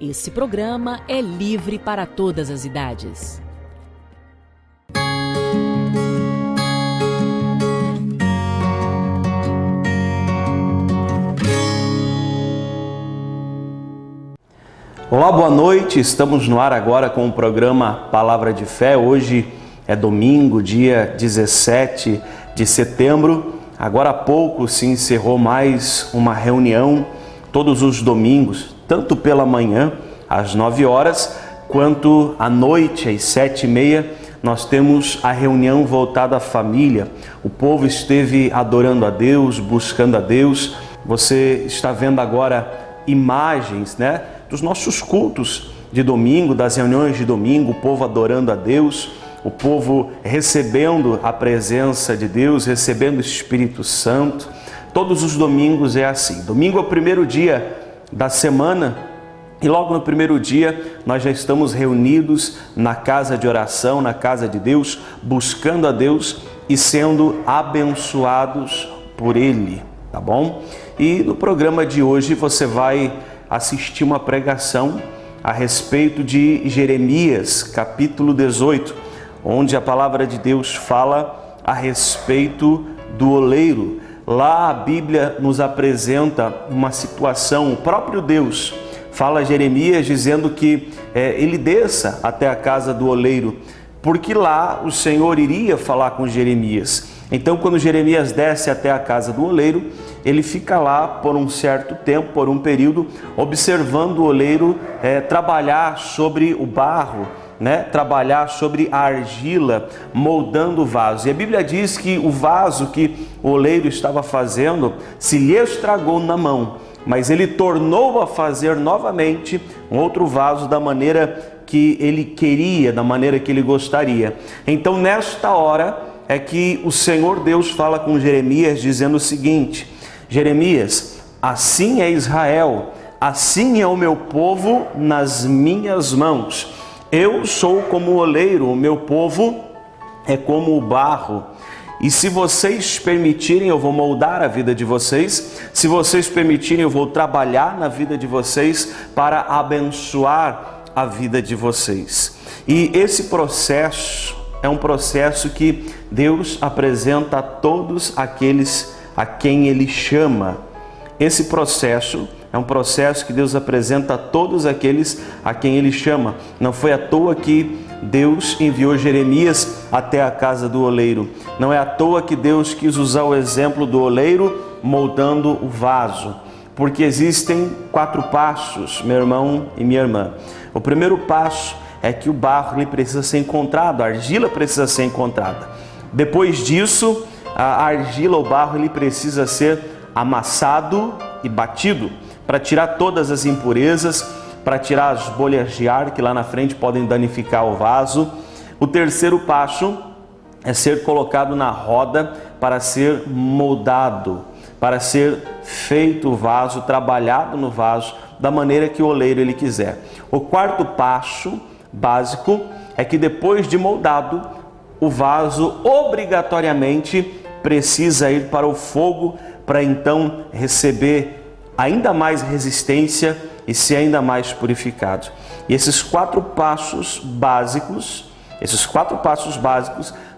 Esse programa é livre para todas as idades. Olá, boa noite. Estamos no ar agora com o programa Palavra de Fé. Hoje é domingo, dia 17 de setembro. Agora há pouco se encerrou mais uma reunião, todos os domingos, tanto pela manhã, às 9 horas, quanto à noite, às 7h30, nós temos a reunião voltada à família. O povo esteve adorando a Deus, buscando a Deus. Você está vendo agora imagens, dos nossos cultos de domingo, das reuniões de domingo, o povo adorando a Deus, o povo recebendo a presença de Deus, recebendo o Espírito Santo. Todos os domingos é assim. Domingo é o primeiro dia da semana e logo no primeiro dia nós já estamos reunidos na casa de oração, na casa de Deus, buscando a Deus e sendo abençoados por Ele, tá bom? E no programa de hoje você vai assistir uma pregação a respeito de Jeremias, capítulo 18, onde a palavra de Deus fala a respeito do oleiro. Lá a Bíblia nos apresenta uma situação, o próprio Deus fala a Jeremias dizendo que ele desça até a casa do oleiro, porque lá o Senhor iria falar com Jeremias. Então, quando Jeremias desce até a casa do oleiro, ele fica lá por um certo tempo, por um período, observando o oleiro trabalhar sobre o barro, trabalhar sobre a argila, moldando o vaso. E a Bíblia diz que o vaso que o oleiro estava fazendo se lhe estragou na mão, mas ele tornou a fazer novamente um outro vaso da maneira que ele queria, da maneira que ele gostaria. Então, nesta hora é que o Senhor Deus fala com Jeremias dizendo o seguinte: Jeremias, assim é Israel, assim é o meu povo nas minhas mãos. Eu sou como o oleiro, o meu povo é como o barro. E se vocês permitirem, eu vou moldar a vida de vocês. Se vocês permitirem, eu vou trabalhar na vida de vocês para abençoar a vida de vocês. E esse processo é um processo que Deus apresenta a todos aqueles a quem Ele chama. Esse processo é um processo que Deus apresenta a todos aqueles a quem Ele chama. Não foi à toa que Deus enviou Jeremias até a casa do oleiro. Não é à toa que Deus quis usar o exemplo do oleiro moldando o vaso. Porque existem 4 passos, meu irmão e minha irmã. O primeiro passo é que o barro ele precisa ser encontrado, a argila precisa ser encontrada. Depois disso, a argila, o barro, ele precisa ser amassado e batido para tirar todas as impurezas, para tirar as bolhas de ar que lá na frente podem danificar o vaso. O terceiro passo é ser colocado na roda para ser moldado, para ser feito o vaso, trabalhado no vaso da maneira que o oleiro ele quiser. O quarto passo básico é que depois de moldado, o vaso obrigatoriamente precisa ir para o fogo para então receber ainda mais resistência e ser ainda mais purificado. E esses 4 passos básicos,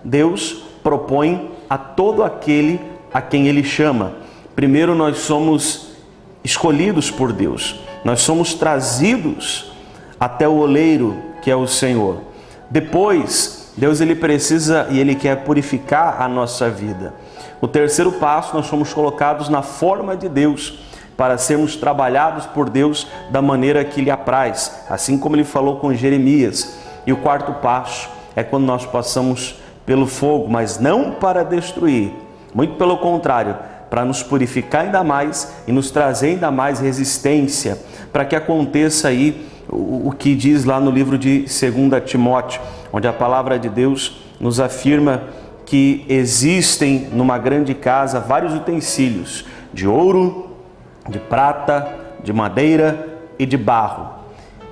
Deus propõe a todo aquele a quem Ele chama. Primeiro, nós somos escolhidos por Deus. Nós somos trazidos até o oleiro, que é o Senhor. Depois, Deus ele precisa e Ele quer purificar a nossa vida. O terceiro passo, nós somos colocados na forma de Deus, para sermos trabalhados por Deus da maneira que lhe apraz, assim como Ele falou com Jeremias. E o quarto passo é quando nós passamos pelo fogo, mas não para destruir, muito pelo contrário, para nos purificar ainda mais e nos trazer ainda mais resistência, para que aconteça aí o que diz lá no livro de 2 Timóteo, onde a palavra de Deus nos afirma que existem numa grande casa vários utensílios de ouro, de prata, de madeira e de barro.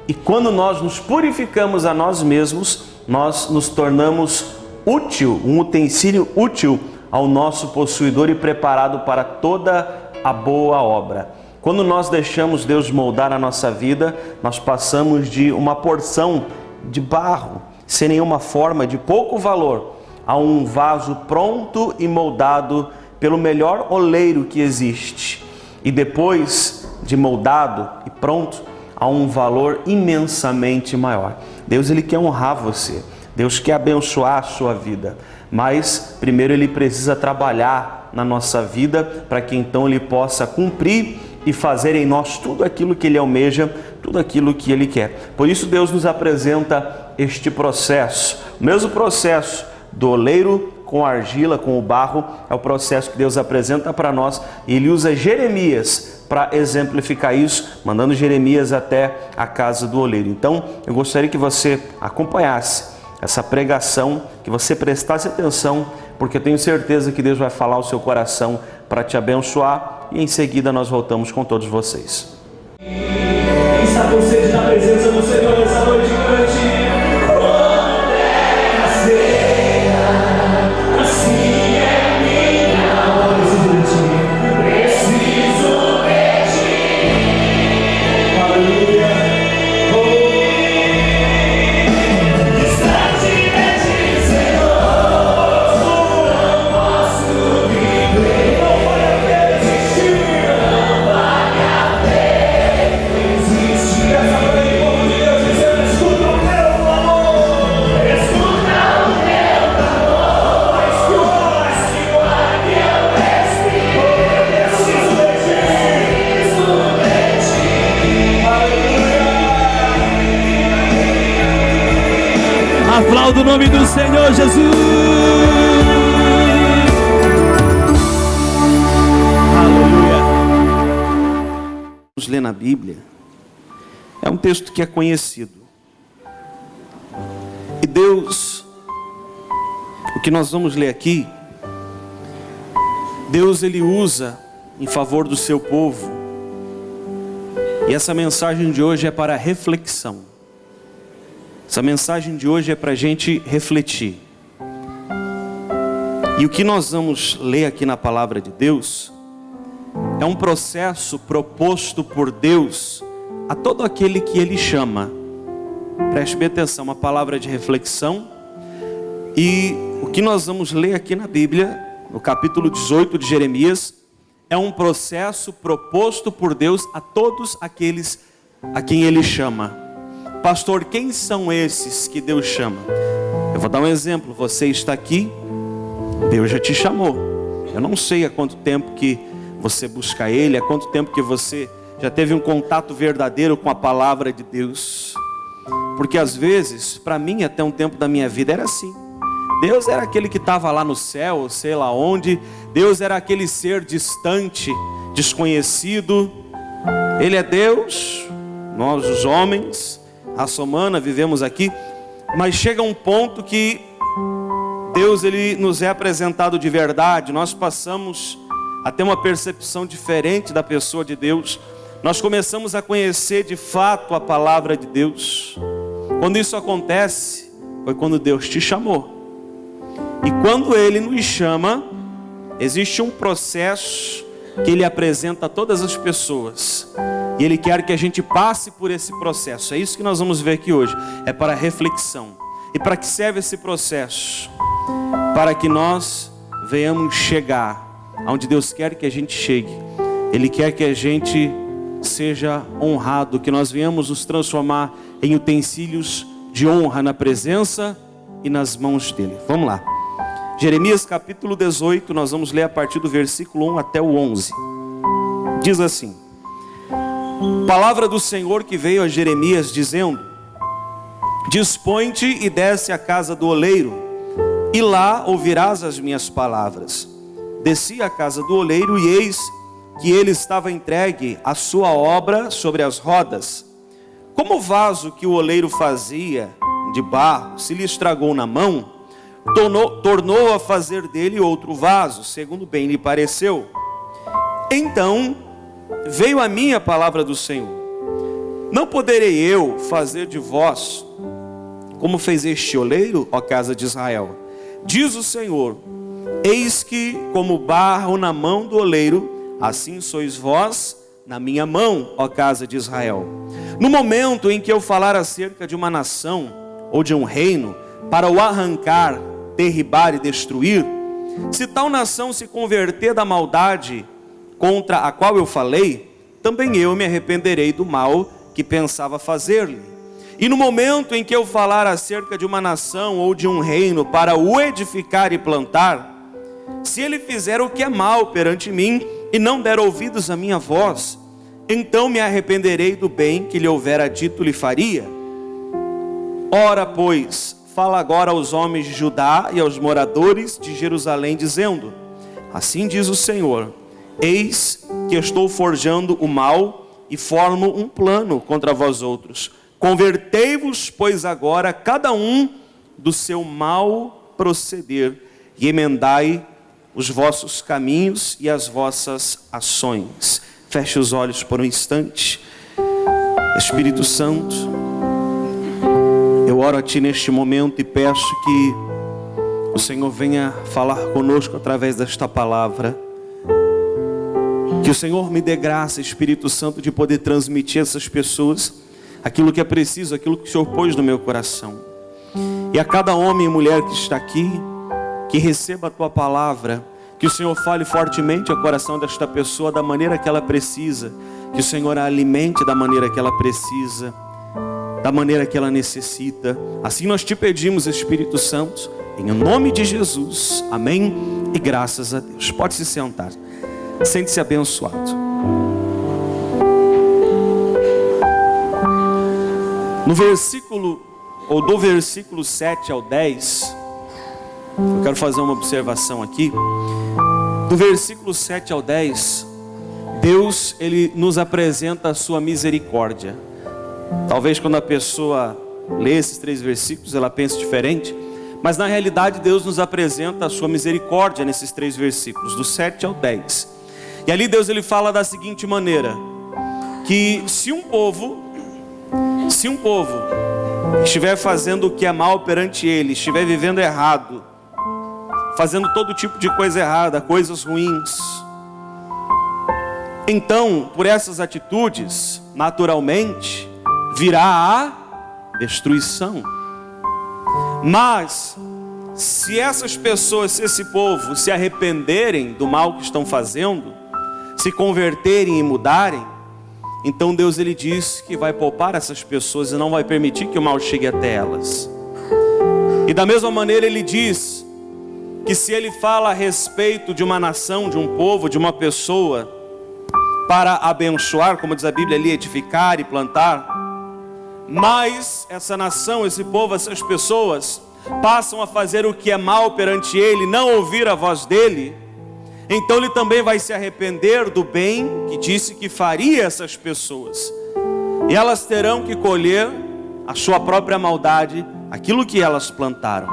E quando nós nos purificamos a nós mesmos, nós nos tornamos útil, um utensílio útil ao nosso possuidor e preparado para toda a boa obra. Quando nós deixamos Deus moldar a nossa vida, nós passamos de uma porção de barro, sem nenhuma forma, de pouco valor, a um vaso pronto e moldado pelo melhor oleiro que existe. E depois de moldado e pronto, a um valor imensamente maior. Deus, Ele quer honrar você. Deus quer abençoar a sua vida. Mas primeiro Ele precisa trabalhar na nossa vida para que então Ele possa cumprir e fazer em nós tudo aquilo que Ele almeja, tudo aquilo que Ele quer. Por isso Deus nos apresenta este processo. O mesmo processo do oleiro com a argila, com o barro, é o processo que Deus apresenta para nós. E Ele usa Jeremias para exemplificar isso, mandando Jeremias até a casa do oleiro. Então, eu gostaria que você acompanhasse essa pregação, que você prestasse atenção, porque eu tenho certeza que Deus vai falar ao seu coração para te abençoar, e em seguida nós voltamos com todos vocês. Quem está com sede na presença do Senhor nessa noite, cante. Quando terra seca, assim é minha alma. Preciso de ti. Aleluia. Distante de ti, Senhor, não posso viver. Não vale a pena existir. Não vale a pena existir. Essa noite, povo de Deus, dizendo: escuta o meu clamor. Escuta o meu clamor. Mas que o ar que eu respiro. Eu preciso de ti. Aleluia. Aplauda o nome do Senhor Jesus. Aleluia. Vamos ler na Bíblia. É um texto que é conhecido. E Deus, o que nós vamos ler aqui, Deus Ele usa em favor do seu povo. E essa mensagem de hoje é para reflexão. Essa mensagem de hoje é para a gente refletir. E o que nós vamos ler aqui na palavra de Deus é um processo proposto por Deus a todo aquele que Ele chama. Preste bem atenção, uma palavra de reflexão. E o que nós vamos ler aqui na Bíblia, no capítulo 18 de Jeremias, é um processo proposto por Deus a todos aqueles a quem Ele chama. Pastor, quem são esses que Deus chama? Eu vou dar um exemplo. Você está aqui, Deus já te chamou. Eu não sei há quanto tempo que você busca Ele, há quanto tempo que você já teve um contato verdadeiro com a palavra de Deus. Porque às vezes, para mim, até um tempo da minha vida era assim. Deus era aquele que estava lá no céu, sei lá onde. Deus era aquele ser distante, desconhecido. Ele é Deus, nós os homens, raça humana, vivemos aqui. Mas chega um ponto que Deus Ele nos é apresentado de verdade. Nós passamos a ter uma percepção diferente da pessoa de Deus. Nós começamos a conhecer de fato a palavra de Deus. Quando isso acontece, foi quando Deus te chamou. E quando Ele nos chama, existe um processo que Ele apresenta a todas as pessoas. E Ele quer que a gente passe por esse processo. É isso que nós vamos ver aqui hoje. É para reflexão. E para que serve esse processo? Para que nós venhamos chegar aonde Deus quer que a gente chegue. Ele quer que a gente seja honrado, que nós venhamos nos transformar em utensílios de honra na presença e nas mãos dele. Vamos lá. Jeremias capítulo 18, nós vamos ler a partir do versículo 1 até o 11. Diz assim: palavra do Senhor que veio a Jeremias dizendo: dispõe-te e desce à casa do oleiro, e lá ouvirás as minhas palavras. Desci à casa do oleiro, e eis que ele estava entregue à sua obra sobre as rodas. Como o vaso que o oleiro fazia de barro se lhe estragou na mão, tornou a fazer dele outro vaso, segundo bem lhe pareceu. Então veio a mim a palavra do Senhor: não poderei eu fazer de vós como fez este oleiro, ó casa de Israel? Diz o Senhor: eis que como barro na mão do oleiro, assim sois vós na minha mão, ó casa de Israel. No momento em que eu falar acerca de uma nação ou de um reino, para o arrancar, derribar e destruir, se tal nação se converter da maldade contra a qual eu falei, também eu me arrependerei do mal que pensava fazer-lhe. E no momento em que eu falar acerca de uma nação ou de um reino para o edificar e plantar, se ele fizer o que é mal perante mim e não der ouvidos à minha voz, então me arrependerei do bem que lhe houvera dito lhe faria. Ora, pois, fala agora aos homens de Judá e aos moradores de Jerusalém, dizendo: assim diz o Senhor, eis que estou forjando o mal e formo um plano contra vós outros. Convertei-vos, pois, agora cada um do seu mau proceder e emendai os vossos caminhos e as vossas ações. Feche os olhos por um instante. Espírito Santo, eu oro a Ti neste momento e peço que o Senhor venha falar conosco através desta palavra. Que o Senhor me dê graça, Espírito Santo, de poder transmitir a essas pessoas aquilo que é preciso, aquilo que o Senhor pôs no meu coração. E a cada homem e mulher que está aqui, que receba a Tua palavra, que o Senhor fale fortemente ao coração desta pessoa da maneira que ela precisa, que o Senhor a alimente da maneira que ela precisa, da maneira que ela necessita. Assim nós Te pedimos, Espírito Santo, em nome de Jesus, amém e graças a Deus. Pode se sentar, sente-se abençoado. No versículo, ou do versículo 7 ao 10, eu quero fazer uma observação aqui. Do versículo 7 ao 10, Deus, Ele nos apresenta a sua misericórdia. Talvez quando a pessoa lê esses 3 versículos, ela pense diferente, mas na realidade Deus nos apresenta a sua misericórdia nesses 3 versículos, do 7 ao 10. E ali Deus, Ele fala da seguinte maneira, que se um povo estiver fazendo o que é mal perante Ele, estiver vivendo errado, fazendo todo tipo de coisa errada, coisas ruins, então, por essas atitudes, naturalmente, virá a destruição. Mas, se essas pessoas, se esse povo se arrependerem do mal que estão fazendo, se converterem e mudarem, então Deus, Ele diz que vai poupar essas pessoas e não vai permitir que o mal chegue até elas. E da mesma maneira Ele diz que se Ele fala a respeito de uma nação, de um povo, de uma pessoa, para abençoar, como diz a Bíblia ali, edificar e plantar, mas essa nação, esse povo, essas pessoas passam a fazer o que é mal perante Ele, não ouvir a voz dEle, então Ele também vai se arrepender do bem que disse que faria essas pessoas, e elas terão que colher a sua própria maldade, aquilo que elas plantaram.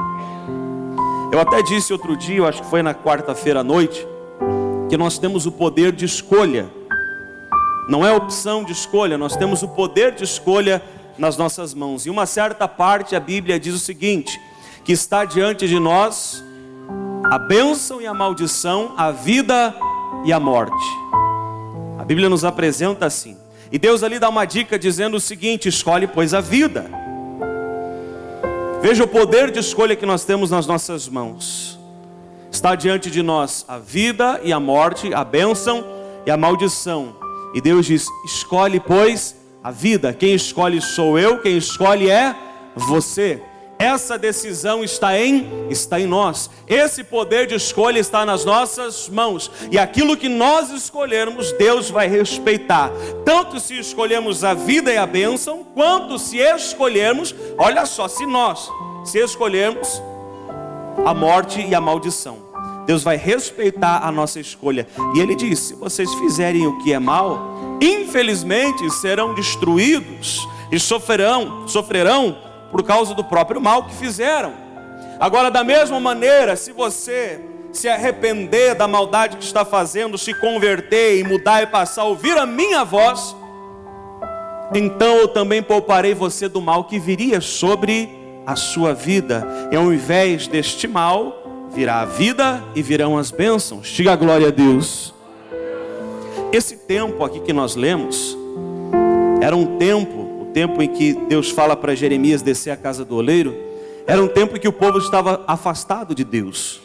Eu até disse outro dia, eu acho que foi na quarta-feira à noite, que nós temos o poder de escolha. Não é opção de escolha, nós temos o poder de escolha nas nossas mãos. E uma certa parte a Bíblia diz o seguinte, que está diante de nós a bênção e a maldição, a vida e a morte. A Bíblia nos apresenta assim. E Deus ali dá uma dica dizendo o seguinte: escolhe, pois, a vida. Veja o poder de escolha que nós temos nas nossas mãos. Está diante de nós a vida e a morte, a bênção e a maldição. E Deus diz: escolhe, pois, a vida. Quem escolhe sou eu, quem escolhe é você. Essa decisão está em nós. Esse poder de escolha está nas nossas mãos. E aquilo que nós escolhermos, Deus vai respeitar. Tanto se escolhermos a vida e a bênção, quanto se escolhermos, olha só, se escolhermos a morte e a maldição. Deus vai respeitar a nossa escolha. E Ele diz: se vocês fizerem o que é mal, infelizmente serão destruídos e sofrerão por causa do próprio mal que fizeram. Agora, da mesma maneira, se você se arrepender da maldade que está fazendo, se converter e mudar e passar a ouvir a minha voz, então eu também pouparei você do mal que viria sobre a sua vida. E ao invés deste mal, virá a vida e virão as bênçãos. Diga glória a Deus. Esse tempo aqui que nós lemos, era um tempo, o tempo em que Deus fala para Jeremias descer a casa do oleiro, era um tempo em que o povo estava afastado de Deus.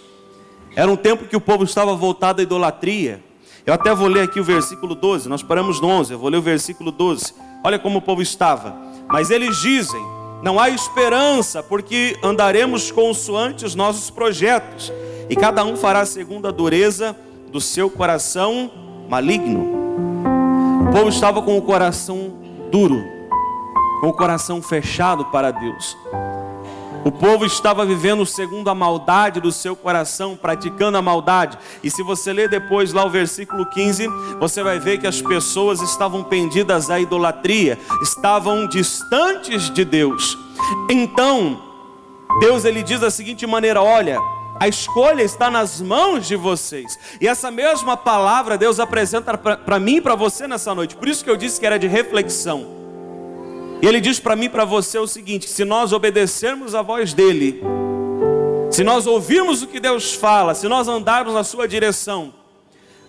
Era um tempo que o povo estava voltado à idolatria. Eu até vou ler aqui o versículo 12, nós paramos no 11, eu vou ler o versículo 12. Olha como o povo estava. Mas eles dizem, não há esperança, porque andaremos consoante os nossos projetos, e cada um fará segundo a dureza do seu coração maligno. O povo estava com o coração duro, com o coração fechado para Deus. O povo estava vivendo segundo a maldade do seu coração, praticando a maldade. E se você ler depois lá o versículo 15, você vai ver que as pessoas estavam pendidas à idolatria, estavam distantes de Deus. Então, Deus ele diz da seguinte maneira, olha, a escolha está nas mãos de vocês. E essa mesma palavra Deus apresenta para mim e para você nessa noite. Por isso que eu disse que era de reflexão. E Ele diz para mim e para você o seguinte, se nós obedecermos a voz dEle, se nós ouvirmos o que Deus fala, se nós andarmos na sua direção,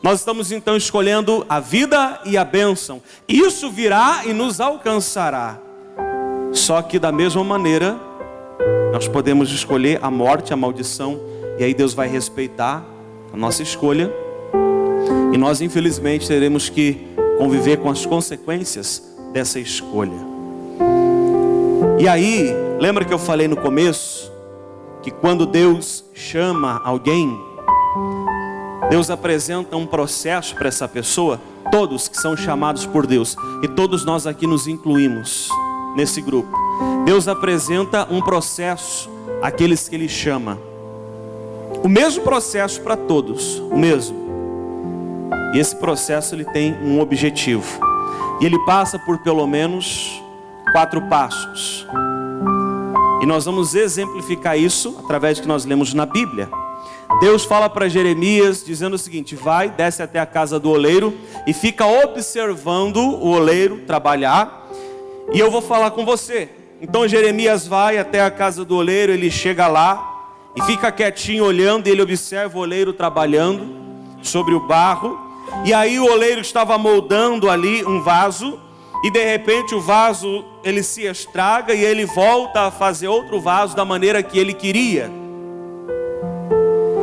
nós estamos então escolhendo a vida e a bênção. Isso virá e nos alcançará. Só que da mesma maneira, nós podemos escolher a morte, a maldição, e aí Deus vai respeitar a nossa escolha. E nós infelizmente teremos que conviver com as consequências dessa escolha. E aí, lembra que eu falei no começo, que quando Deus chama alguém, Deus apresenta um processo para essa pessoa, todos que são chamados por Deus, e todos nós aqui nos incluímos nesse grupo. Deus apresenta um processo àqueles que Ele chama. O mesmo processo para todos, o mesmo. E esse processo ele tem um objetivo. E ele passa por pelo menos 4 passos. E nós vamos exemplificar isso através do que nós lemos na Bíblia. Deus fala para Jeremias dizendo o seguinte, vai, desce até a casa do oleiro e fica observando o oleiro trabalhar, e eu vou falar com você. Então Jeremias vai até a casa do oleiro, ele chega lá e fica quietinho olhando, e ele observa o oleiro trabalhando sobre o barro. E aí o oleiro estava moldando ali um vaso, e de repente o vaso ele se estraga e ele volta a fazer outro vaso da maneira que ele queria.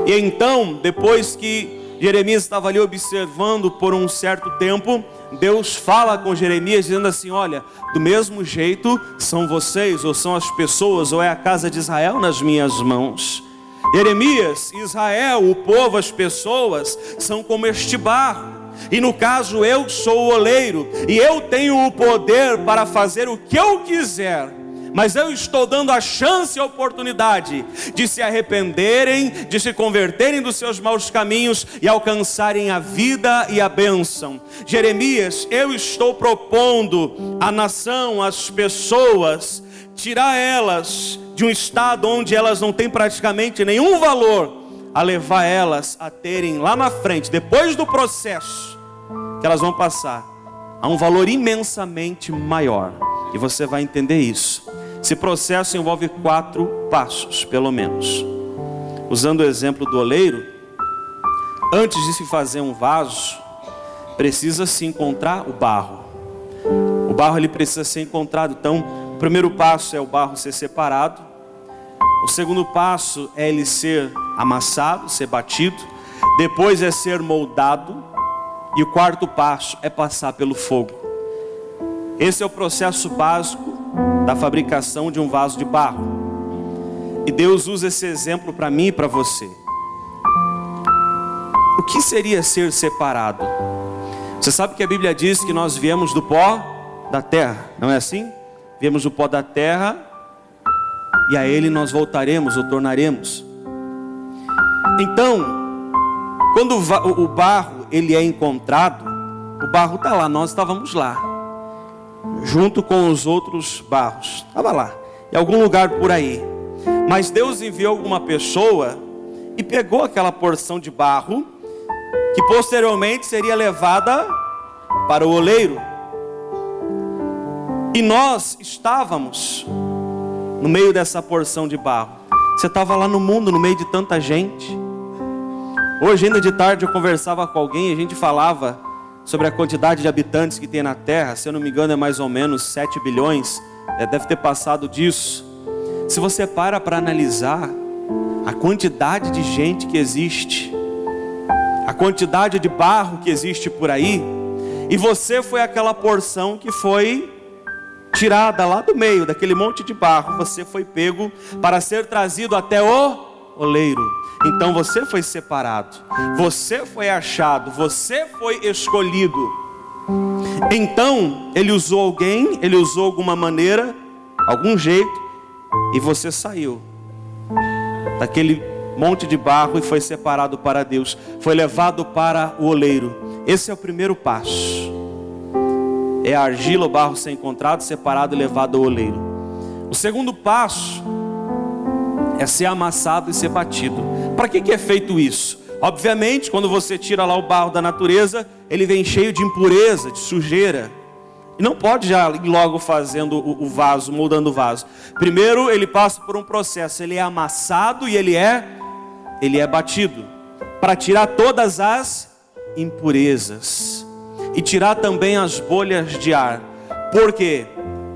E então, depois que Jeremias estava ali observando por um certo tempo, Deus fala com Jeremias dizendo assim, olha, do mesmo jeito são vocês, ou são as pessoas, ou é a casa de Israel nas minhas mãos. Jeremias, Israel, o povo, as pessoas são como este barro. E no caso eu sou o oleiro, e eu tenho o poder para fazer o que eu quiser. Mas eu estou dando a chance e a oportunidade de se arrependerem, de se converterem dos seus maus caminhos e alcançarem a vida e a bênção. Jeremias, eu estou propondo à nação, às pessoas, tirar elas de um estado onde elas não têm praticamente nenhum valor, a levar elas a terem lá na frente, depois do processo que elas vão passar, a um valor imensamente maior. E você vai entender isso. Esse processo envolve 4 passos, pelo menos. Usando o exemplo do oleiro, antes de se fazer um vaso, precisa se encontrar o barro. O barro ele precisa ser encontrado. Então, o primeiro passo é o barro ser separado. O segundo passo é ele ser amassado, ser batido. Depois é ser moldado. E o quarto passo é passar pelo fogo. Esse é o processo básico da fabricação de um vaso de barro. E Deus usa esse exemplo para mim e para você. O que seria ser separado? Você sabe que a Bíblia diz que nós viemos do pó da terra, não é assim? Viemos do pó da terra e a ele nós voltaremos ou tornaremos. Então, quando o barro ele é encontrado, o barro está lá, nós estávamos lá, junto com os outros barros, estava lá, em algum lugar por aí. Mas Deus enviou alguma pessoa e pegou aquela porção de barro, que posteriormente seria levada para o oleiro. E nós estávamos no meio dessa porção de barro. Você estava lá no mundo, no meio de tanta gente. Hoje ainda de tarde eu conversava com alguém e a gente falava sobre a quantidade de habitantes que tem na Terra. Se eu não me engano é mais ou menos 7 bilhões, deve ter passado disso. Se você para analisar a quantidade de gente que existe, a quantidade de barro que existe por aí, e você foi aquela porção que foi tirada lá do meio daquele monte de barro, você foi pego para ser trazido até o oleiro. Então você foi separado, você foi achado, você foi escolhido. Então ele usou alguém, ele usou alguma maneira, algum jeito, e você saiu daquele monte de barro e foi separado para Deus, foi levado para o oleiro. Esse é o primeiro passo. É a argila, o barro ser encontrado, separado e levado ao oleiro. O segundo passo é ser amassado e ser batido. Para que é feito isso? Obviamente, quando você tira lá o barro da natureza, ele vem cheio de impureza, de sujeira. E não pode já ir logo fazendo o vaso, moldando o vaso. Primeiro ele passa por um processo, ele é amassado e ele é batido, para tirar todas as impurezas. E tirar também as bolhas de ar. Por quê?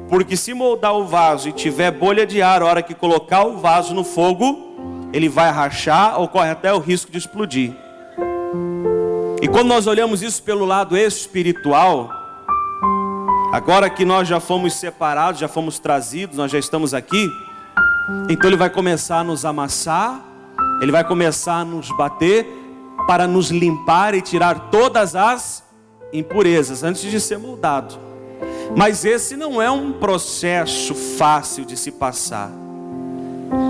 Porque se moldar o vaso e tiver bolha de ar, a hora que colocar o vaso no fogo, ele vai rachar ou corre até o risco de explodir. E quando nós olhamos isso pelo lado espiritual, agora que nós já fomos separados, já fomos trazidos, nós já estamos aqui, então ele vai começar a nos amassar, ele vai começar a nos bater, para nos limpar e tirar todas as impurezas antes de ser moldado. Mas esse não é um processo fácil de se passar.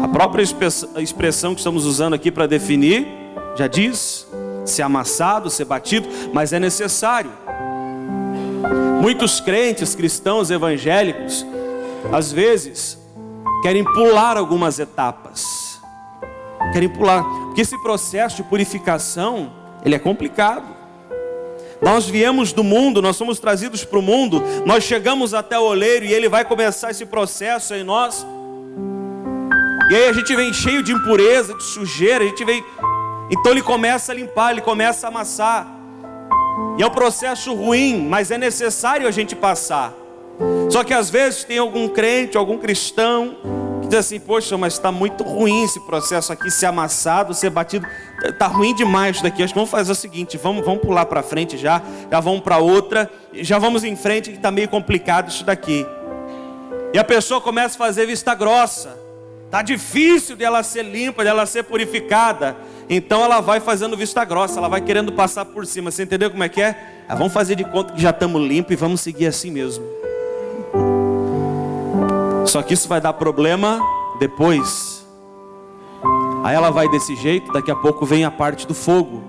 A própria expressão que estamos usando aqui para definir já diz: ser amassado, ser batido, mas é necessário. Muitos crentes, cristãos, evangélicos, às vezes querem pular algumas etapas. Querem pular, porque esse processo de purificação, ele é complicado. Nós viemos do mundo, nós somos trazidos para o mundo, nós chegamos até o oleiro e ele vai começar esse processo em nós. E aí a gente vem cheio de impureza, de sujeira, a gente vem... Então ele começa a limpar, ele começa a amassar. E é um processo ruim, mas é necessário a gente passar. Só que às vezes tem algum crente, algum cristão que diz assim: poxa, mas está muito ruim esse processo aqui, ser amassado, ser batido, está ruim demais isso daqui. Acho que vamos fazer o seguinte, vamos pular para frente já vamos para outra, já vamos em frente, que está meio complicado isso daqui. E a pessoa começa a fazer vista grossa, está difícil dela ser limpa, dela ser purificada. Então ela vai fazendo vista grossa, ela vai querendo passar por cima. Você entendeu como é que é? Vamos fazer de conta que já estamos limpos e vamos seguir assim mesmo. Só que isso vai dar problema depois. Aí ela vai desse jeito, daqui a pouco vem a parte do fogo.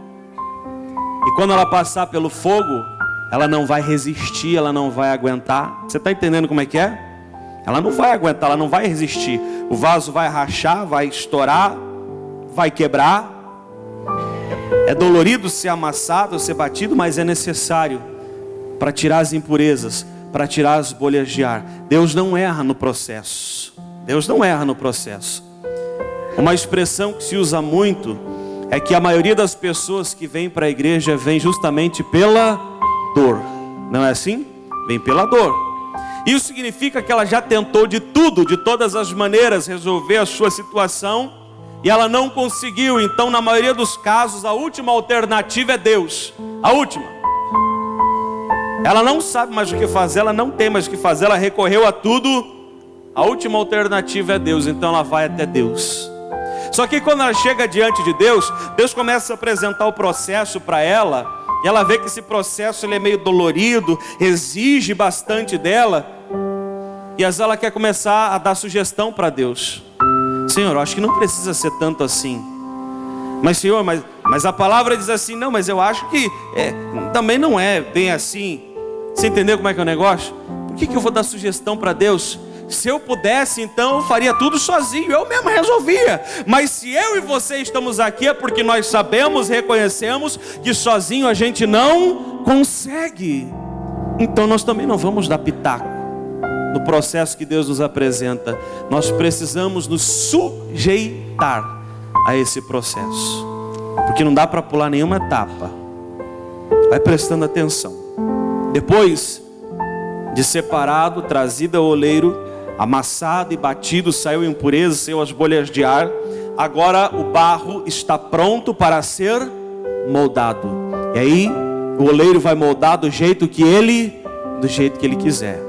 E quando ela passar pelo fogo, ela não vai resistir, ela não vai aguentar. Você está entendendo como é que é? Ela não vai aguentar, ela não vai resistir. O vaso vai rachar, vai estourar, vai quebrar. É dolorido ser amassado, ser batido, mas é necessário para tirar as impurezas, para tirar as bolhas de ar. Deus não erra no processo. Deus não erra no processo. Uma expressão que se usa muito é que a maioria das pessoas que vêm para a igreja vem justamente pela dor. Não é assim? Vem pela dor. Isso significa que ela já tentou de tudo, de todas as maneiras, resolver a sua situação e ela não conseguiu. Então, na maioria dos casos, a última alternativa é Deus. A última. Ela não sabe mais o que fazer, ela não tem mais o que fazer, ela recorreu a tudo. A última alternativa é Deus, então ela vai até Deus. Só que quando ela chega diante de Deus, Deus começa a apresentar o processo para ela. E ela vê que esse processo ele é meio dolorido, exige bastante dela. E às vezes ela quer começar a dar sugestão para Deus. Senhor, eu acho que não precisa ser tanto assim. Mas Senhor, mas a palavra diz assim, não, mas eu acho que também não é bem assim. Você entendeu como é que é o negócio? Por que eu vou dar sugestão para Deus? Se eu pudesse, então eu faria tudo sozinho, eu mesmo resolvia. Mas se eu e você estamos aqui é porque nós sabemos, reconhecemos que sozinho a gente não consegue. Então nós também não vamos dar pitaco no processo que Deus nos apresenta. Nós precisamos nos sujeitar a esse processo, porque não dá para pular nenhuma etapa. Vai prestando atenção. Depois de separado, trazido ao oleiro, amassado e batido, saiu impureza, saiu as bolhas de ar. Agora o barro está pronto para ser moldado. E aí o oleiro vai moldar do jeito que ele quiser.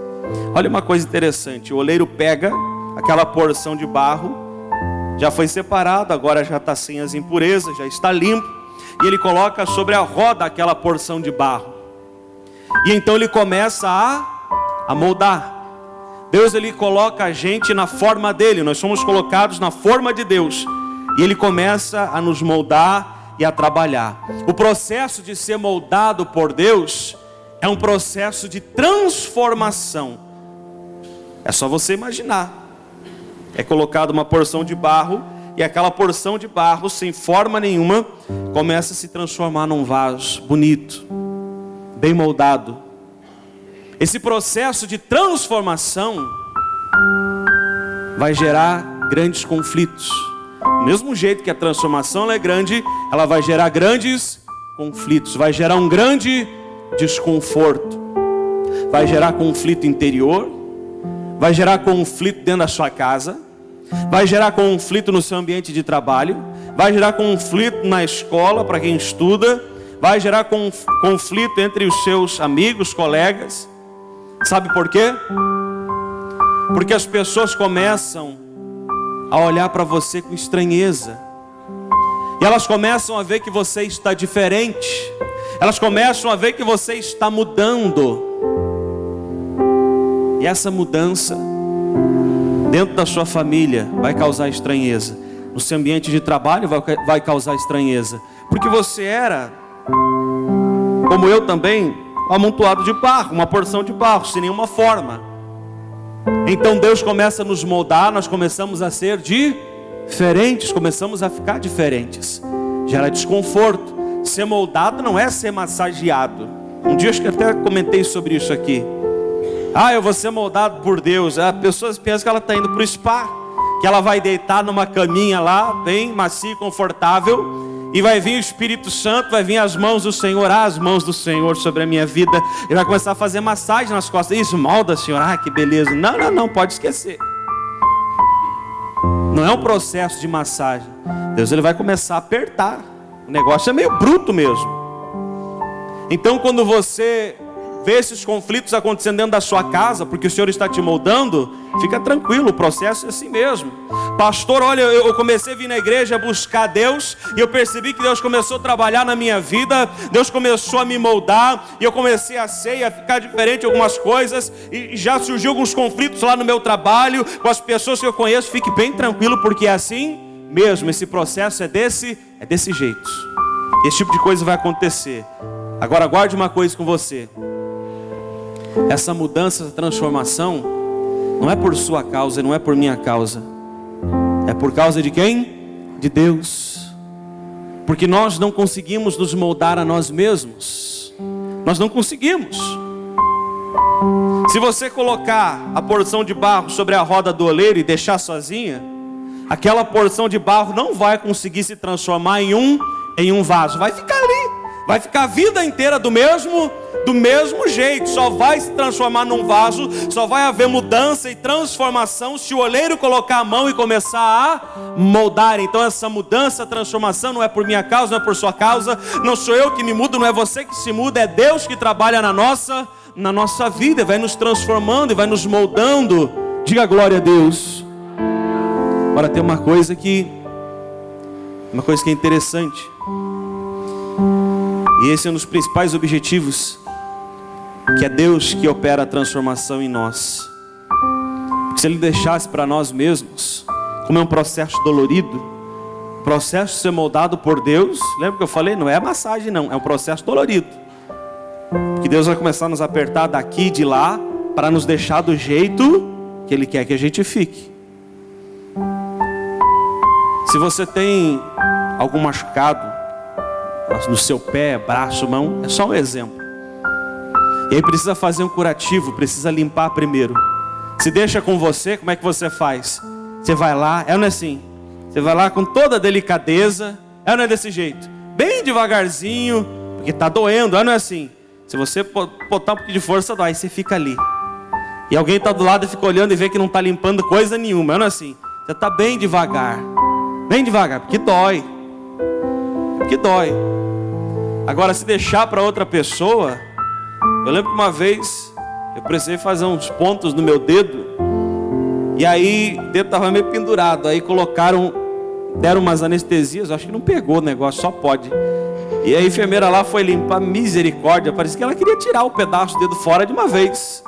Olha uma coisa interessante, o oleiro pega aquela porção de barro, já foi separado, agora já está sem as impurezas, já está limpo, e ele coloca sobre a roda aquela porção de barro. E então ele começa a moldar. Deus, ele coloca a gente na forma dele, nós somos colocados na forma de Deus. E ele começa a nos moldar e a trabalhar. O processo de ser moldado por Deus é um processo de transformação. É só você imaginar. É colocada uma porção de barro, e aquela porção de barro, sem forma nenhuma, começa a se transformar num vaso bonito, bem moldado. Esse processo de transformação vai gerar grandes conflitos. Do mesmo jeito que a transformação ela é grande, ela vai gerar grandes conflitos, vai gerar um grande desconforto, vai gerar conflito interior, vai gerar conflito dentro da sua casa, vai gerar conflito no seu ambiente de trabalho, vai gerar conflito na escola para quem estuda, vai gerar conflito entre os seus amigos, colegas. Sabe por quê? Porque as pessoas começam a olhar para você com estranheza, e elas começam a ver que você está diferente, elas começam a ver que você está mudando. E essa mudança dentro da sua família vai causar estranheza, no seu ambiente de trabalho vai causar estranheza, porque você era, como eu também, um amontoado de barro, uma porção de barro, sem nenhuma forma. Então Deus começa a nos moldar, nós começamos a ser diferentes, começamos a ficar diferentes. Gera desconforto. Ser moldado não é ser massageado. Um dia acho que até comentei sobre isso aqui. Eu vou ser moldado por Deus. As pessoas pensam que ela está indo para o spa, que ela vai deitar numa caminha lá, bem macia e confortável, e vai vir o Espírito Santo, vai vir as mãos do Senhor, as mãos do Senhor sobre a minha vida, e vai começar a fazer massagem nas costas. Isso, molda, Senhor, que beleza. Não, pode esquecer. Não é um processo de massagem. Deus, ele vai começar a apertar. O negócio é meio bruto mesmo. Então quando você vê esses conflitos acontecendo dentro da sua casa, porque o Senhor está te moldando, fica tranquilo, o processo é assim mesmo. Pastor, olha, eu comecei a vir na igreja buscar Deus, e eu percebi que Deus começou a trabalhar na minha vida, Deus começou a me moldar, e eu comecei a ser e a ficar diferente em algumas coisas, e já surgiu alguns conflitos lá no meu trabalho, com as pessoas que eu conheço. Fique bem tranquilo, porque é assim mesmo, esse processo é desse jeito. Esse tipo de coisa vai acontecer. Agora guarde uma coisa com você. Essa mudança, essa transformação não é por sua causa, não é por minha causa. É por causa de quem? De Deus. Porque nós não conseguimos nos moldar a nós mesmos. Nós não conseguimos. Se você colocar a porção de barro sobre a roda do oleiro e deixar sozinha, aquela porção de barro não vai conseguir se transformar em um vaso. Vai ficar ali. Vai ficar a vida inteira do mesmo jeito. Só vai se transformar num vaso, só vai haver mudança e transformação se o oleiro colocar a mão e começar a moldar. Então essa mudança, transformação não é por minha causa, não é por sua causa. Não sou eu que me mudo, não é você que se muda. É Deus que trabalha na nossa vida, vai nos transformando e vai nos moldando. Diga glória a Deus. Agora tem uma coisa que é interessante. E esse é um dos principais objetivos, que é Deus que opera a transformação em nós. Porque se Ele deixasse para nós mesmos, como é um processo dolorido, o processo de ser moldado por Deus, lembra que eu falei? Não é massagem não, é um processo dolorido. Porque Deus vai começar a nos apertar daqui e de lá, para nos deixar do jeito que Ele quer que a gente fique. Se você tem algum machucado no seu pé, braço, mão, é só um exemplo. E aí precisa fazer um curativo, precisa limpar primeiro. Se deixa com você, como é que você faz? Você vai lá, não é assim? Você vai lá com toda a delicadeza, não é desse jeito? Bem devagarzinho, porque está doendo, não é assim? Se você botar um pouquinho de força, dói, você fica ali. E alguém está do lado e fica olhando e vê que não está limpando coisa nenhuma. Não é assim. Você está bem devagar, porque dói. Porque dói. Agora, se deixar para outra pessoa, eu lembro que uma vez eu precisei fazer uns pontos no meu dedo, e aí o dedo estava meio pendurado, aí deram umas anestesias, acho que não pegou o negócio, só pode. E a enfermeira lá foi limpar, misericórdia, parecia que ela queria tirar o pedaço do dedo fora de uma vez.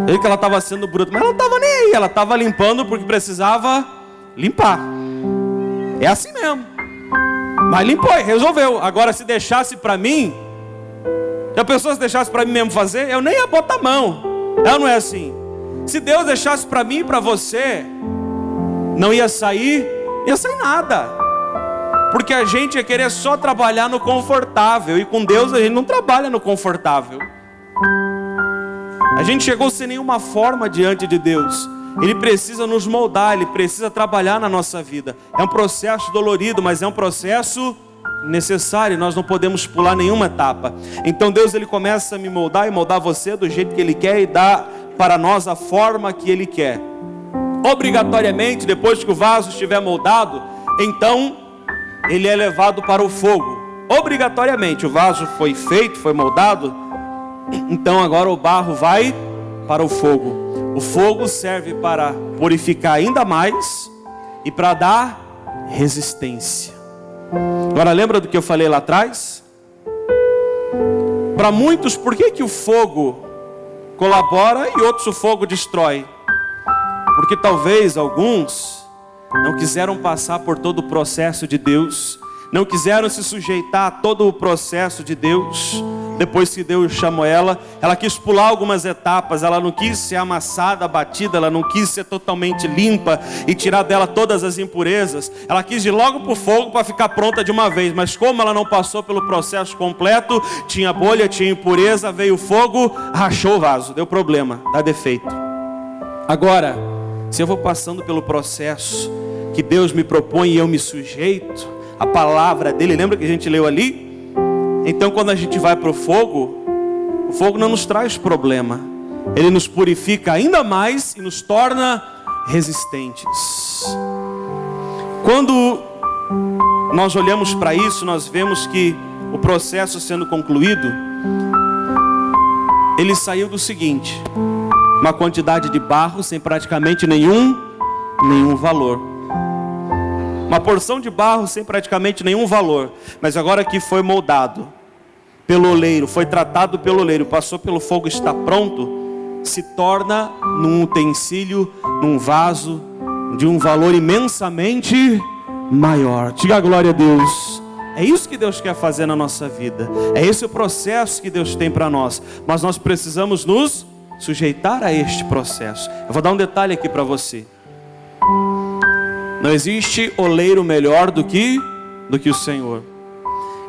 Eu vi que ela estava sendo bruta, mas ela não estava nem aí, ela estava limpando porque precisava limpar. É assim mesmo. Mas limpou e resolveu. Agora, se deixasse para mim, se a pessoa se deixasse para mim mesmo fazer, eu nem ia botar a mão. Ela não é assim. Se Deus deixasse para mim e para você, não ia sair nada. Porque a gente ia querer só trabalhar no confortável, e com Deus a gente não trabalha no confortável. A gente chegou sem nenhuma forma diante de Deus. Ele precisa nos moldar, Ele precisa trabalhar na nossa vida. É um processo dolorido, mas é um processo necessário. Nós não podemos pular nenhuma etapa. Então Deus, Ele começa a me moldar e moldar você do jeito que Ele quer e dá para nós a forma que Ele quer. Obrigatoriamente, depois que o vaso estiver moldado, então ele é levado para o fogo. Obrigatoriamente, o vaso foi feito, foi moldado, então agora o barro vai para o fogo. O fogo serve para purificar ainda mais e para dar resistência. Agora lembra do que eu falei lá atrás? Para muitos, por que o fogo colabora e outros o fogo destrói? Porque talvez alguns não quiseram passar por todo o processo de Deus, não quiseram se sujeitar a todo o processo de Deus. Depois que Deus chamou ela quis pular algumas etapas, ela não quis ser amassada, batida, ela não quis ser totalmente limpa e tirar dela todas as impurezas. Ela quis ir logo para o fogo para ficar pronta de uma vez, mas como ela não passou pelo processo completo, tinha bolha, tinha impureza, veio o fogo, rachou o vaso, deu problema, dá defeito. Agora, se eu vou passando pelo processo que Deus me propõe e eu me sujeito à palavra dele, lembra que a gente leu ali? Então quando a gente vai para o fogo não nos traz problema. Ele nos purifica ainda mais e nos torna resistentes. Quando nós olhamos para isso, nós vemos que o processo sendo concluído, ele saiu do seguinte: uma quantidade de barro sem praticamente nenhum valor. Uma porção de barro sem praticamente nenhum valor. Mas agora que foi moldado pelo oleiro, foi tratado pelo oleiro, passou pelo fogo, está pronto, se torna num utensílio, num vaso de um valor imensamente maior. Diga glória a Deus. É isso que Deus quer fazer na nossa vida. É esse o processo que Deus tem para nós. Mas nós precisamos nos sujeitar a este processo. Eu vou dar um detalhe aqui para você. Não existe oleiro melhor do que o Senhor.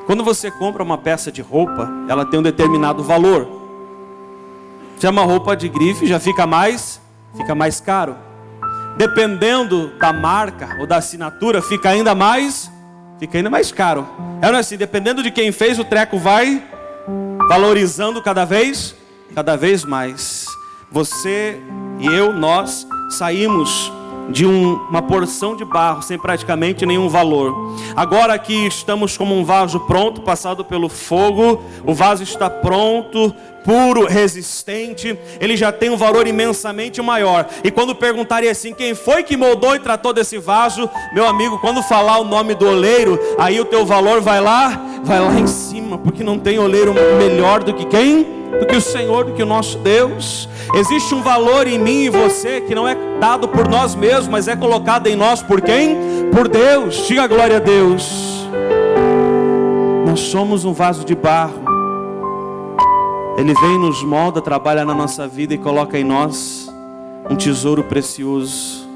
Quando você compra uma peça de roupa, ela tem um determinado valor. Se é uma roupa de grife, já fica mais caro. Dependendo da marca ou da assinatura, fica ainda mais caro. É não é assim? Dependendo de quem fez, o treco vai valorizando cada vez mais. Você e eu, nós saímos de uma porção de barro sem praticamente nenhum valor. Agora aqui estamos como um vaso pronto, passado pelo fogo. O vaso está pronto, puro, resistente. Ele já tem um valor imensamente maior. E quando perguntarem assim, quem foi que moldou e tratou desse vaso? Meu amigo, quando falar o nome do oleiro, aí o teu valor vai lá em cima, porque não tem oleiro melhor do que quem? Do que o Senhor, do que o nosso Deus. Existe um valor em mim e você que não é dado por nós mesmos, mas é colocado em nós por quem? Por Deus. Diga glória a Deus. Nós somos um vaso de barro. Ele vem, nos molda, trabalha na nossa vida e coloca em nós um tesouro precioso.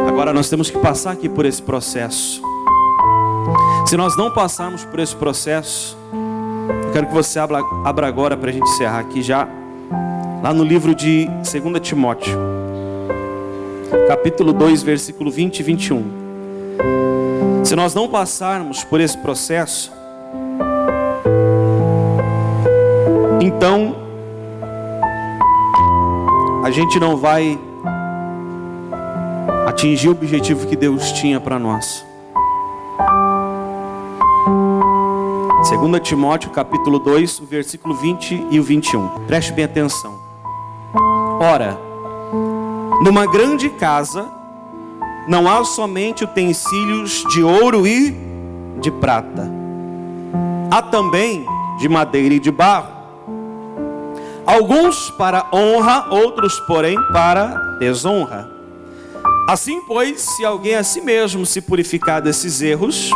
Agora nós temos que passar aqui por esse processo. Se nós não passarmos por esse processo, eu quero que você abra agora para a gente encerrar aqui já, lá no livro de 2 Timóteo, capítulo 2, versículo 20 e 21. Se nós não passarmos por esse processo, então a gente não vai atingir o objetivo que Deus tinha para nós. 2 Timóteo capítulo 2, o versículo 20 e o 21. Preste bem atenção. Ora, numa grande casa não há somente utensílios de ouro e de prata. Há também de madeira e de barro. Alguns para honra, outros, porém, para desonra. Assim, pois, se alguém a si mesmo se purificar desses erros,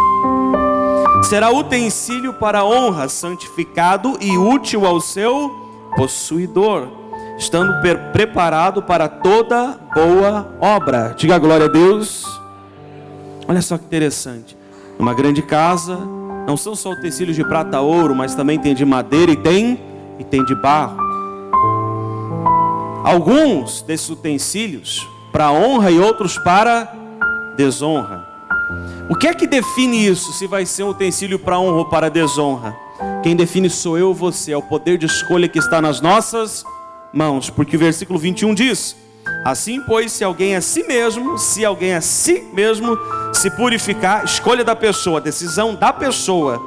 será utensílio para honra, santificado e útil ao seu possuidor, estando preparado para toda boa obra. Diga glória a Deus. Olha só que interessante. Numa grande casa, não são só utensílios de prata, ouro, mas também tem de madeira e tem de barro. Alguns desses utensílios para honra e outros para desonra. O que é que define isso? Se vai ser um utensílio para honra ou para desonra? Quem define sou eu ou você. É o poder de escolha que está nas nossas mãos. Porque o versículo 21 diz: assim, pois, se alguém a si mesmo se purificar, escolha da pessoa, decisão da pessoa,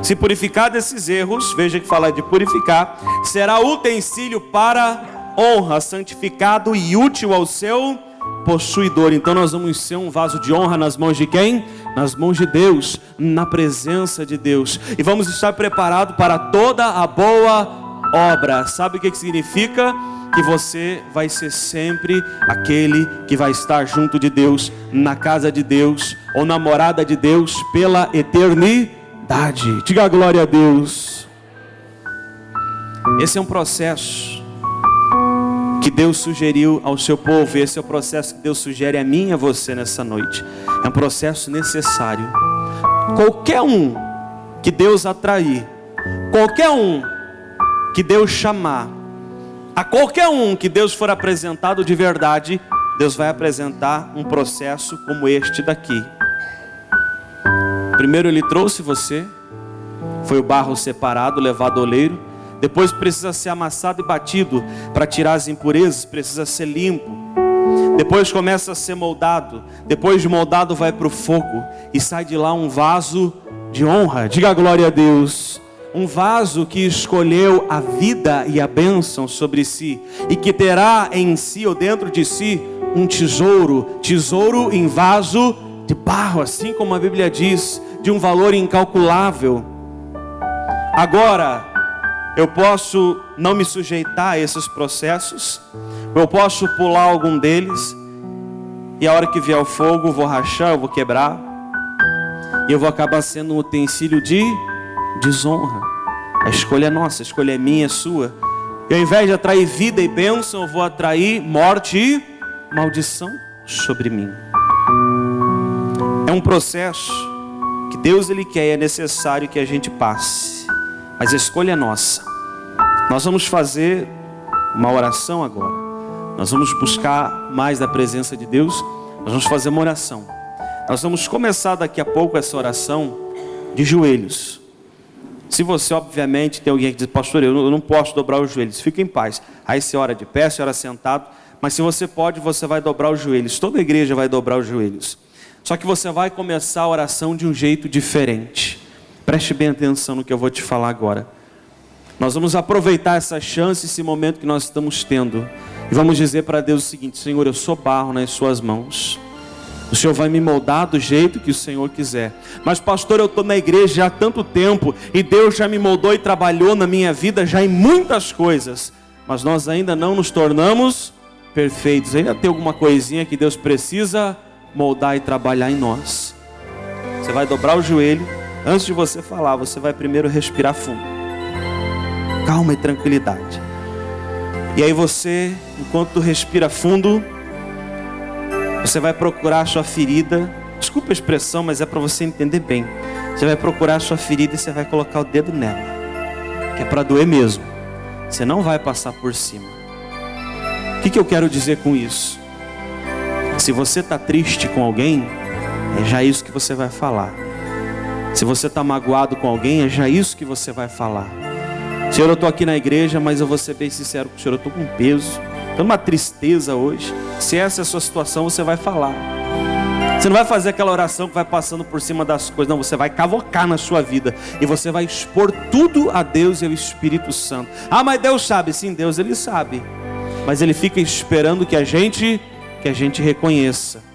se purificar desses erros, veja que fala de purificar, será utensílio para honra, santificado e útil ao seu possuidor. Então nós vamos ser um vaso de honra nas mãos de quem? Nas mãos de Deus, na presença de Deus. E vamos estar preparados para toda a boa obra. Sabe o que significa? Que você vai ser sempre aquele que vai estar junto de Deus, na casa de Deus, ou na morada de Deus, pela eternidade. Diga glória a Deus. Esse é um processo que Deus sugeriu ao seu povo. Esse é o processo que Deus sugere a mim e a você nessa noite. É um processo necessário. Qualquer um que Deus atrair, qualquer um que Deus chamar, a qualquer um que Deus for apresentado de verdade, Deus vai apresentar um processo como este daqui. Primeiro Ele trouxe você, foi o barro separado, levado ao oleiro. Depois precisa ser amassado e batido para tirar as impurezas, precisa ser limpo. Depois começa a ser moldado. Depois de moldado vai para o fogo e sai de lá um vaso de honra. Diga glória a Deus. Um vaso que escolheu a vida e a bênção sobre si e que terá em si ou dentro de si um tesouro em vaso de barro, assim como a Bíblia diz, de um valor incalculável. Agora, eu posso não me sujeitar a esses processos, eu posso pular algum deles, e a hora que vier o fogo, eu vou rachar, eu vou quebrar, e eu vou acabar sendo um utensílio de desonra. A escolha é nossa, a escolha é minha, é sua. E ao invés de atrair vida e bênção, eu vou atrair morte e maldição sobre mim. É um processo que Deus Ele quer e é necessário que a gente passe. Mas a escolha é nossa. Nós vamos fazer uma oração agora. Nós vamos buscar mais da presença de Deus. Nós vamos fazer uma oração. Nós vamos começar daqui a pouco essa oração de joelhos. Se você, obviamente, tem alguém que diz: pastor, eu não posso dobrar os joelhos, fique em paz. Aí você ora de pé, você ora sentado. Mas se você pode, você vai dobrar os joelhos. Toda a igreja vai dobrar os joelhos. Só que você vai começar a oração de um jeito diferente. Preste bem atenção no que eu vou te falar agora. Nós vamos aproveitar essa chance, esse momento que nós estamos tendo. E vamos dizer para Deus o seguinte: Senhor, eu sou barro nas suas mãos. O Senhor vai me moldar do jeito que o Senhor quiser. Mas pastor, eu estou na igreja há tanto tempo e Deus já me moldou e trabalhou na minha vida já em muitas coisas. Mas nós ainda não nos tornamos perfeitos. Ainda tem alguma coisinha que Deus precisa moldar e trabalhar em nós. Você vai dobrar o joelho. Antes de você falar, você vai primeiro respirar fundo. Calma e tranquilidade. E aí você, enquanto respira fundo, você vai procurar a sua ferida. Desculpa a expressão, mas é para você entender bem. Você vai procurar a sua ferida e você vai colocar o dedo nela, que é para doer mesmo. Você não vai passar por cima. O que eu quero dizer com isso? Se você está triste com alguém, é já isso que você vai falar. Se você está magoado com alguém, é já isso que você vai falar. Senhor, eu estou aqui na igreja, mas eu vou ser bem sincero com o Senhor, eu estou com peso, estou numa tristeza hoje. Se essa é a sua situação, você vai falar. Você não vai fazer aquela oração que vai passando por cima das coisas, não, você vai cavocar na sua vida e você vai expor tudo a Deus e ao Espírito Santo. Ah, mas Deus sabe. Sim, Deus ele sabe, mas ele fica esperando que a gente reconheça.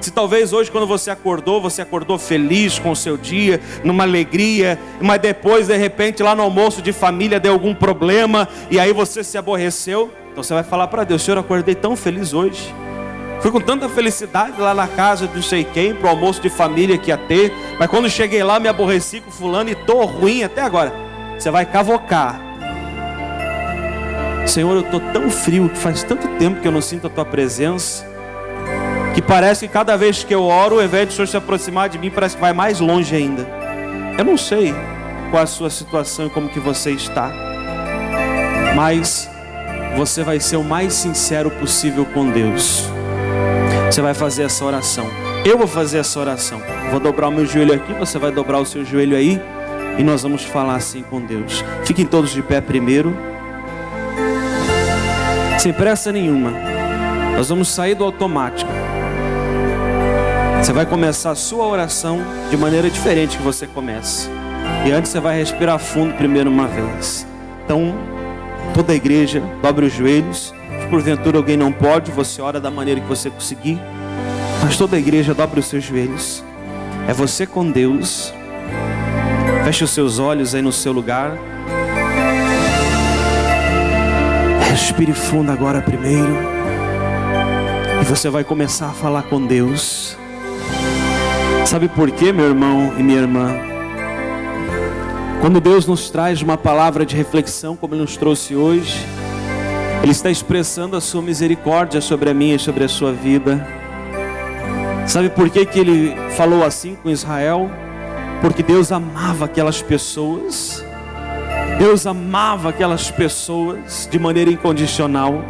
Se talvez hoje, quando você acordou feliz com o seu dia, numa alegria, mas depois de repente lá no almoço de família deu algum problema e aí você se aborreceu, então você vai falar para Deus: Senhor, eu acordei tão feliz hoje, fui com tanta felicidade lá na casa de não sei quem, para o almoço de família que ia ter, mas quando cheguei lá me aborreci com fulano e estou ruim até agora. Você vai cavocar: Senhor, eu estou tão frio, que faz tanto tempo que eu não sinto a tua presença, que parece que cada vez que eu oro, ao invés de o Senhor se aproximar de mim, parece que vai mais longe ainda. Eu não sei qual a sua situação e como que você está, mas você vai ser o mais sincero possível com Deus. Você vai fazer essa oração. Eu vou fazer essa oração. Vou dobrar o meu joelho aqui, você vai dobrar o seu joelho aí, e nós vamos falar assim com Deus. Fiquem todos de pé primeiro, sem pressa nenhuma. Nós vamos sair do automático. Você vai começar a sua oração de maneira diferente que você começa. E antes você vai respirar fundo primeiro uma vez. Então, toda a igreja, dobre os joelhos. Se porventura alguém não pode, você ora da maneira que você conseguir. Mas toda a igreja, dobre os seus joelhos. É você com Deus. Feche os seus olhos aí no seu lugar. Respire fundo agora primeiro. E você vai começar a falar com Deus. Sabe por quê, meu irmão e minha irmã? Quando Deus nos traz uma palavra de reflexão, como Ele nos trouxe hoje, Ele está expressando a sua misericórdia sobre a minha e sobre a sua vida. Sabe por que Ele falou assim com Israel? Porque Deus amava aquelas pessoas. Deus amava aquelas pessoas de maneira incondicional.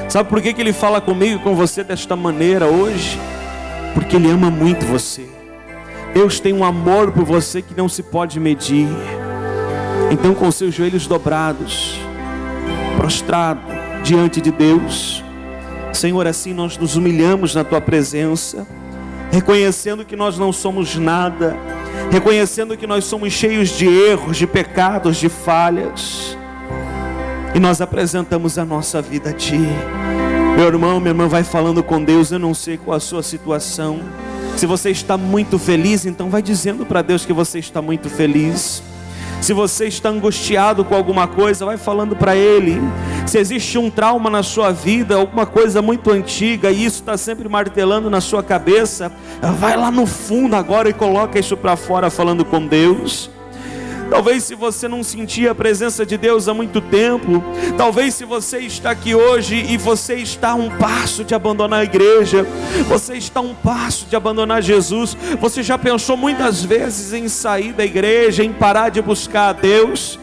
Sabe por que Ele fala comigo e com você desta maneira hoje? Porque Ele ama muito você. Deus tem um amor por você que não se pode medir. Então, com seus joelhos dobrados, prostrado diante de Deus, Senhor, assim nós nos humilhamos na Tua presença, reconhecendo que nós não somos nada, reconhecendo que nós somos cheios de erros, de pecados, de falhas, e nós apresentamos a nossa vida a Ti. Meu irmão, minha irmã, vai falando com Deus. Eu não sei qual a sua situação. Se você está muito feliz, então vai dizendo para Deus que você está muito feliz. Se você está angustiado com alguma coisa, vai falando para Ele. Se existe um trauma na sua vida, alguma coisa muito antiga, e isso está sempre martelando na sua cabeça, vai lá no fundo agora e coloca isso para fora falando com Deus. Talvez se você não sentia a presença de Deus há muito tempo, talvez se você está aqui hoje e você está a um passo de abandonar a igreja, você está a um passo de abandonar Jesus, você já pensou muitas vezes em sair da igreja, em parar de buscar a Deus?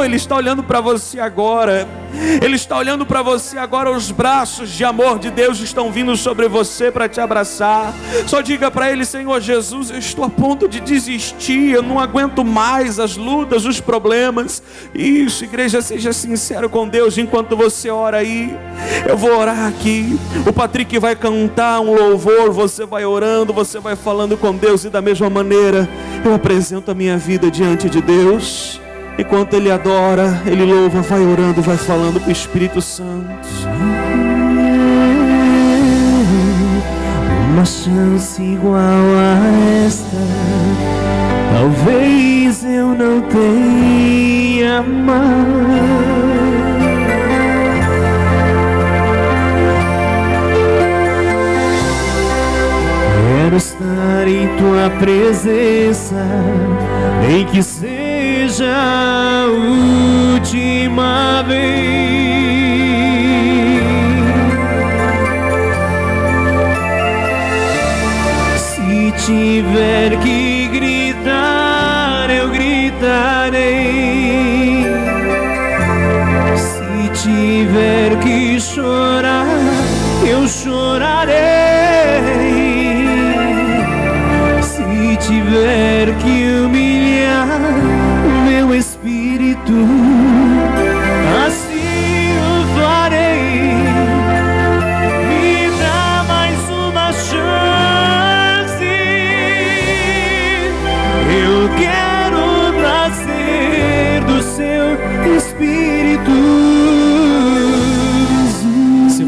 Ele está olhando para você agora. Ele está olhando para você agora. Os braços de amor de Deus estão vindo sobre você para te abraçar. Só diga para Ele: Senhor Jesus, eu estou a ponto de desistir, eu não aguento mais as lutas, os problemas. Isso, igreja, seja sincero com Deus. Enquanto você ora aí, eu vou orar aqui. O Patrick vai cantar um louvor, você vai orando, você vai falando com Deus. E da mesma maneira, eu apresento a minha vida diante de Deus. Enquanto ele adora, ele louva, vai orando, vai falando com o Espírito Santo. Uma chance igual a esta, talvez eu não tenha mais. Quero estar em tua presença, nem que seja a última vez. Se tiver que gritar, eu gritarei. Se tiver que chorar, eu chorarei. Se tiver que humilhar, meu espírito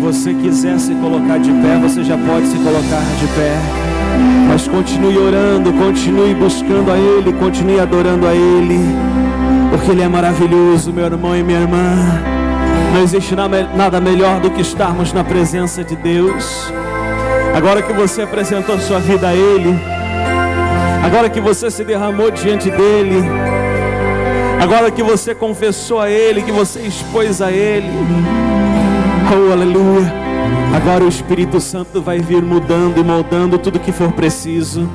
você quiser se colocar de pé, você já pode se colocar de pé. Mas continue orando, continue buscando a Ele, continue adorando a Ele, porque Ele é maravilhoso, meu irmão e minha irmã. Não existe nada melhor do que estarmos na presença de Deus. Agora que você apresentou sua vida a Ele, agora que você se derramou diante dEle, agora que você confessou a Ele, que você expôs a Ele, oh aleluia, agora o Espírito Santo vai vir mudando e moldando tudo que for preciso.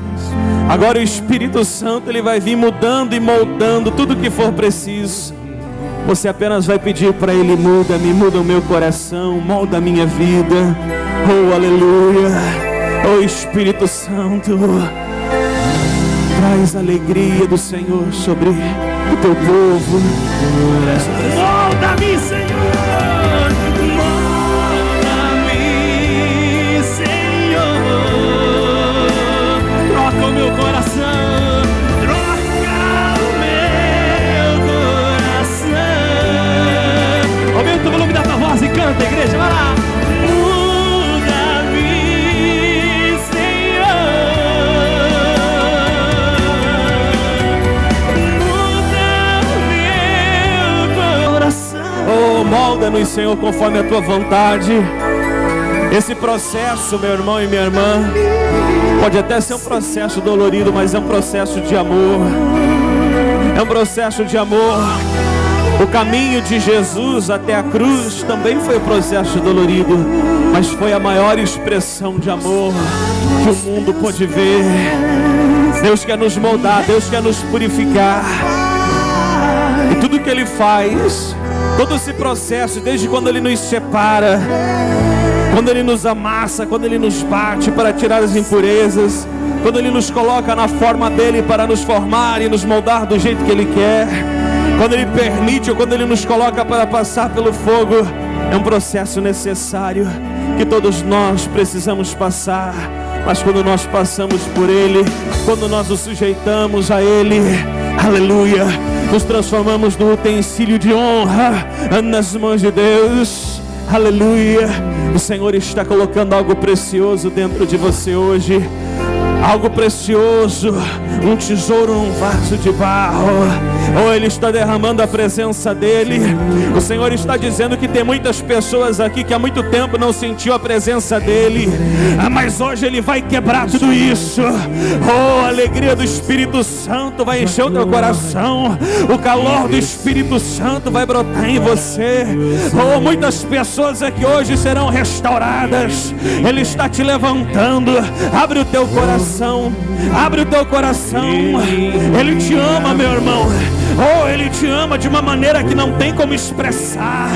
Agora o Espírito Santo, Ele vai vir mudando e moldando tudo que for preciso. Você apenas vai pedir para Ele: muda-me, muda o meu coração, molda a minha vida. Oh aleluia, oh Espírito Santo, traz a alegria do Senhor sobre o teu povo. Molda-me, Senhor, molda-me, Senhor. Troca o meu coração, troca o meu coração. Aumenta o volume da tua voz e canta, igreja, vai lá. Molda-nos, Senhor, conforme a Tua vontade. Esse processo, meu irmão e minha irmã, pode até ser um processo dolorido, mas é um processo de amor. É um processo de amor. O caminho de Jesus até a cruz também foi um processo dolorido, mas foi a maior expressão de amor que o mundo pôde ver. Deus quer nos moldar, Deus quer nos purificar. E tudo que Ele faz, todo esse processo, desde quando Ele nos separa, quando Ele nos amassa, quando Ele nos bate para tirar as impurezas, quando Ele nos coloca na forma dEle para nos formar e nos moldar do jeito que Ele quer, quando Ele permite ou quando Ele nos coloca para passar pelo fogo, é um processo necessário que todos nós precisamos passar. Mas quando nós passamos por Ele, quando nós nos sujeitamos a Ele, aleluia, nos transformamos no utensílio de honra nas mãos de Deus, aleluia. O Senhor está colocando algo precioso dentro de você hoje, algo precioso, um tesouro num vaso de barro. Oh, Ele está derramando a presença dEle. O Senhor está dizendo que tem muitas pessoas aqui que há muito tempo não sentiu a presença dEle, mas hoje Ele vai quebrar tudo isso. Oh, a alegria do Espírito Santo vai encher o teu coração, o calor do Espírito Santo vai brotar em você. Oh, muitas pessoas aqui hoje serão restauradas. Ele está te levantando. Abre o teu coração, abre o teu coração. Ele te ama, meu irmão. Oh, Ele te ama de uma maneira que não tem como expressar.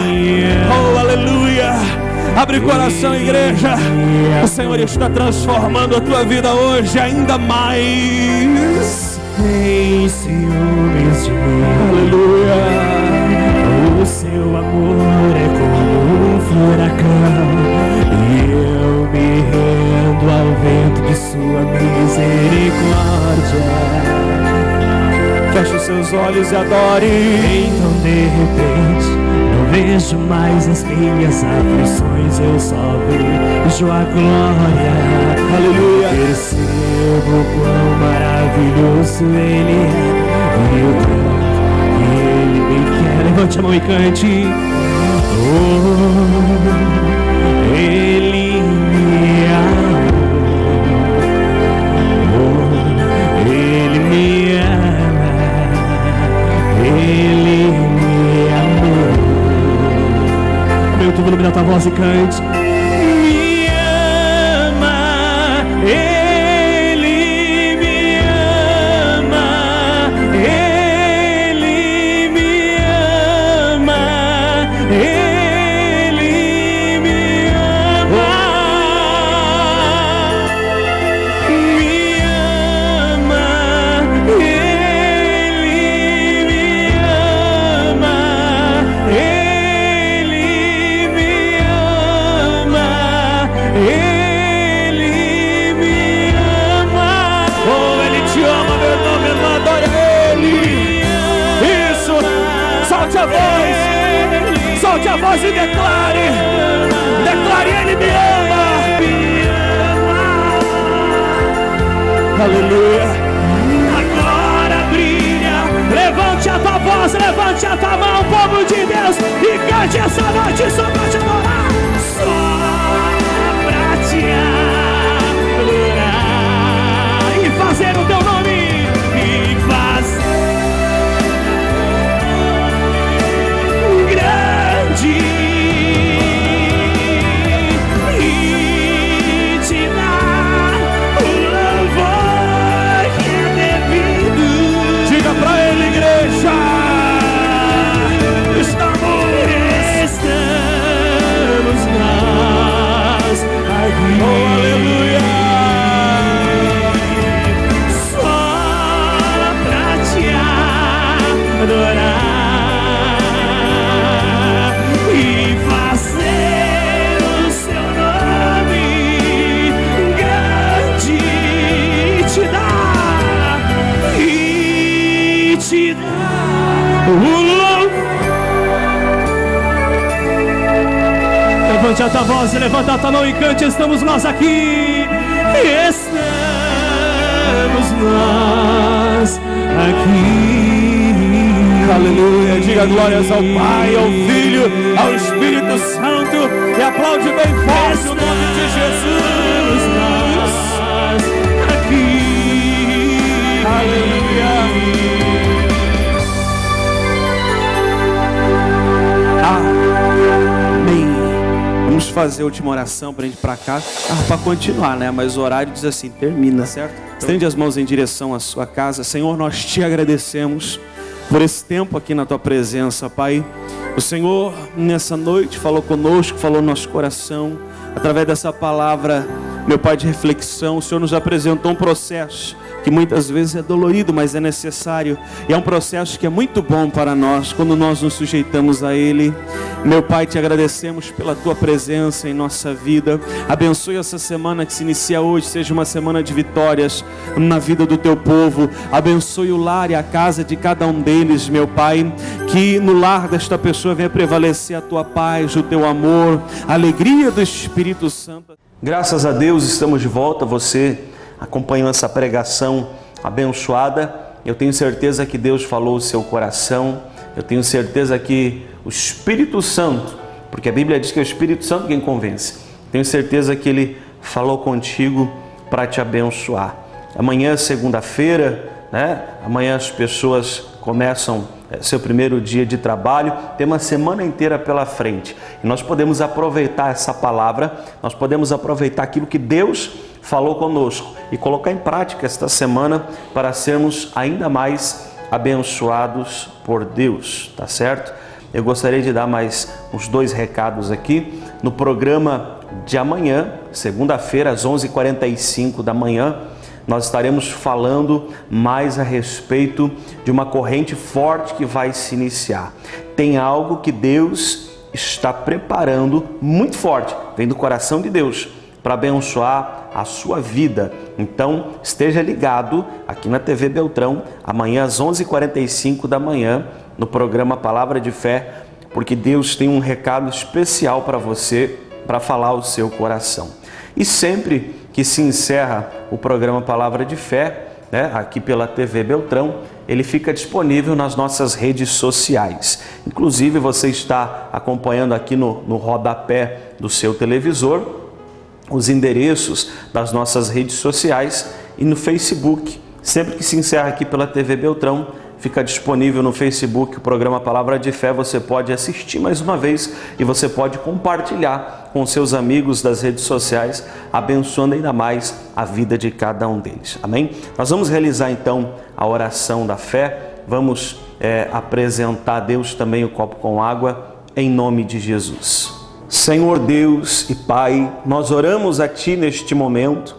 Oh, aleluia. Abre o coração, igreja. O Senhor está transformando a tua vida hoje ainda mais. Tem ciúmes de mim, Aleluia. o seu amor é como um furacão, e eu me rendo ao vento de sua misericórdia. Feche os seus olhos e adore. Então de repente não vejo mais as minhas aflições, eu só vejo a glória. Aleluia. Percebo quão maravilhoso Ele é, e o tanto que Ele me quer. Levante a mão e cante. Oh, Ele me amou, oh, Ele me ama, Ele me amou. Aumenta o volume da tua voz e cante. Me ama, Ele me ama, Ele me ama, Ele me ama, me ama, Ele me ama, Ele me ama, Ele me ama. Oh, Ele te ama, meu irmão, minha irmã, adore Ele. Isso, solte a voz e declare Aleluia. Agora brilha. Levante a tua voz, levante a tua mão, povo de Deus, e cante essa noite só pra te adorar. Só pra te adorar e fazer o teu nome. E fazer grande. E te dar o louvor que é devido. Diga pra ele, igreja. Estamos nós aqui. Oh, aleluia. Só pra te adorar e fazer o seu nome grande e te dar o louvor. Levante a tua voz, levanta a tua mão e cante. Estamos nós aqui. Estamos nós aqui. Aleluia. Diga glórias ao Pai, ao Filho, ao Espírito Santo. E aplaude bem forte o nome de Jesus. Nós aqui. Aleluia. Amém. Vamos fazer a última oração para a gente ir para casa, para continuar, né? Mas o horário diz assim, termina, certo? Estende as mãos em direção à sua casa. Senhor, nós te agradecemos por esse tempo aqui na tua presença, Pai. O Senhor, nessa noite, falou conosco, falou no nosso coração, através dessa palavra, meu Pai, de reflexão. O Senhor nos apresentou um processo que muitas vezes é dolorido, mas é necessário. E é um processo que é muito bom para nós, quando nós nos sujeitamos a Ele. Meu Pai, te agradecemos pela Tua presença em nossa vida. Abençoe essa semana que se inicia hoje, seja uma semana de vitórias na vida do Teu povo. Abençoe o lar e a casa de cada um deles, meu Pai. Que no lar desta pessoa venha prevalecer a Tua paz, o Teu amor, a alegria do Espírito Santo. Graças a Deus estamos de volta. Você acompanhou essa pregação abençoada. Eu tenho certeza que Deus falou o seu coração. Eu tenho certeza que o Espírito Santo, porque a Bíblia diz que é o Espírito Santo quem convence. Tenho certeza que Ele falou contigo para te abençoar. Amanhã, segunda-feira, né? Amanhã as pessoas começam seu primeiro dia de trabalho, tem uma semana inteira pela frente. E nós podemos aproveitar essa palavra, nós podemos aproveitar aquilo que Deus falou conosco e colocar em prática esta semana para sermos ainda mais abençoados por Deus, tá certo? Eu gostaria de dar mais uns 2 recados aqui. No programa de amanhã, segunda-feira, às 11h45 da manhã, nós estaremos falando mais a respeito de uma corrente forte que vai se iniciar. Tem algo que Deus está preparando muito forte, vem do coração de Deus, para abençoar a sua vida. Então, esteja ligado aqui na TV Beltrão, amanhã às 11h45 da manhã, no programa Palavra de Fé, porque Deus tem um recado especial para você, para falar ao seu coração. E sempre que se encerra o programa Palavra de Fé, né, aqui pela TV Beltrão, ele fica disponível nas nossas redes sociais. Inclusive, você está acompanhando aqui no rodapé do seu televisor os endereços das nossas redes sociais e no Facebook. Sempre que se encerra aqui pela TV Beltrão, fica disponível no Facebook o programa Palavra de Fé. Você pode assistir mais uma vez e você pode compartilhar com seus amigos das redes sociais, abençoando ainda mais a vida de cada um deles. Amém? Nós vamos realizar então a oração da fé. Vamos apresentar a Deus também o copo com água, em nome de Jesus. Senhor Deus e Pai, nós oramos a Ti neste momento,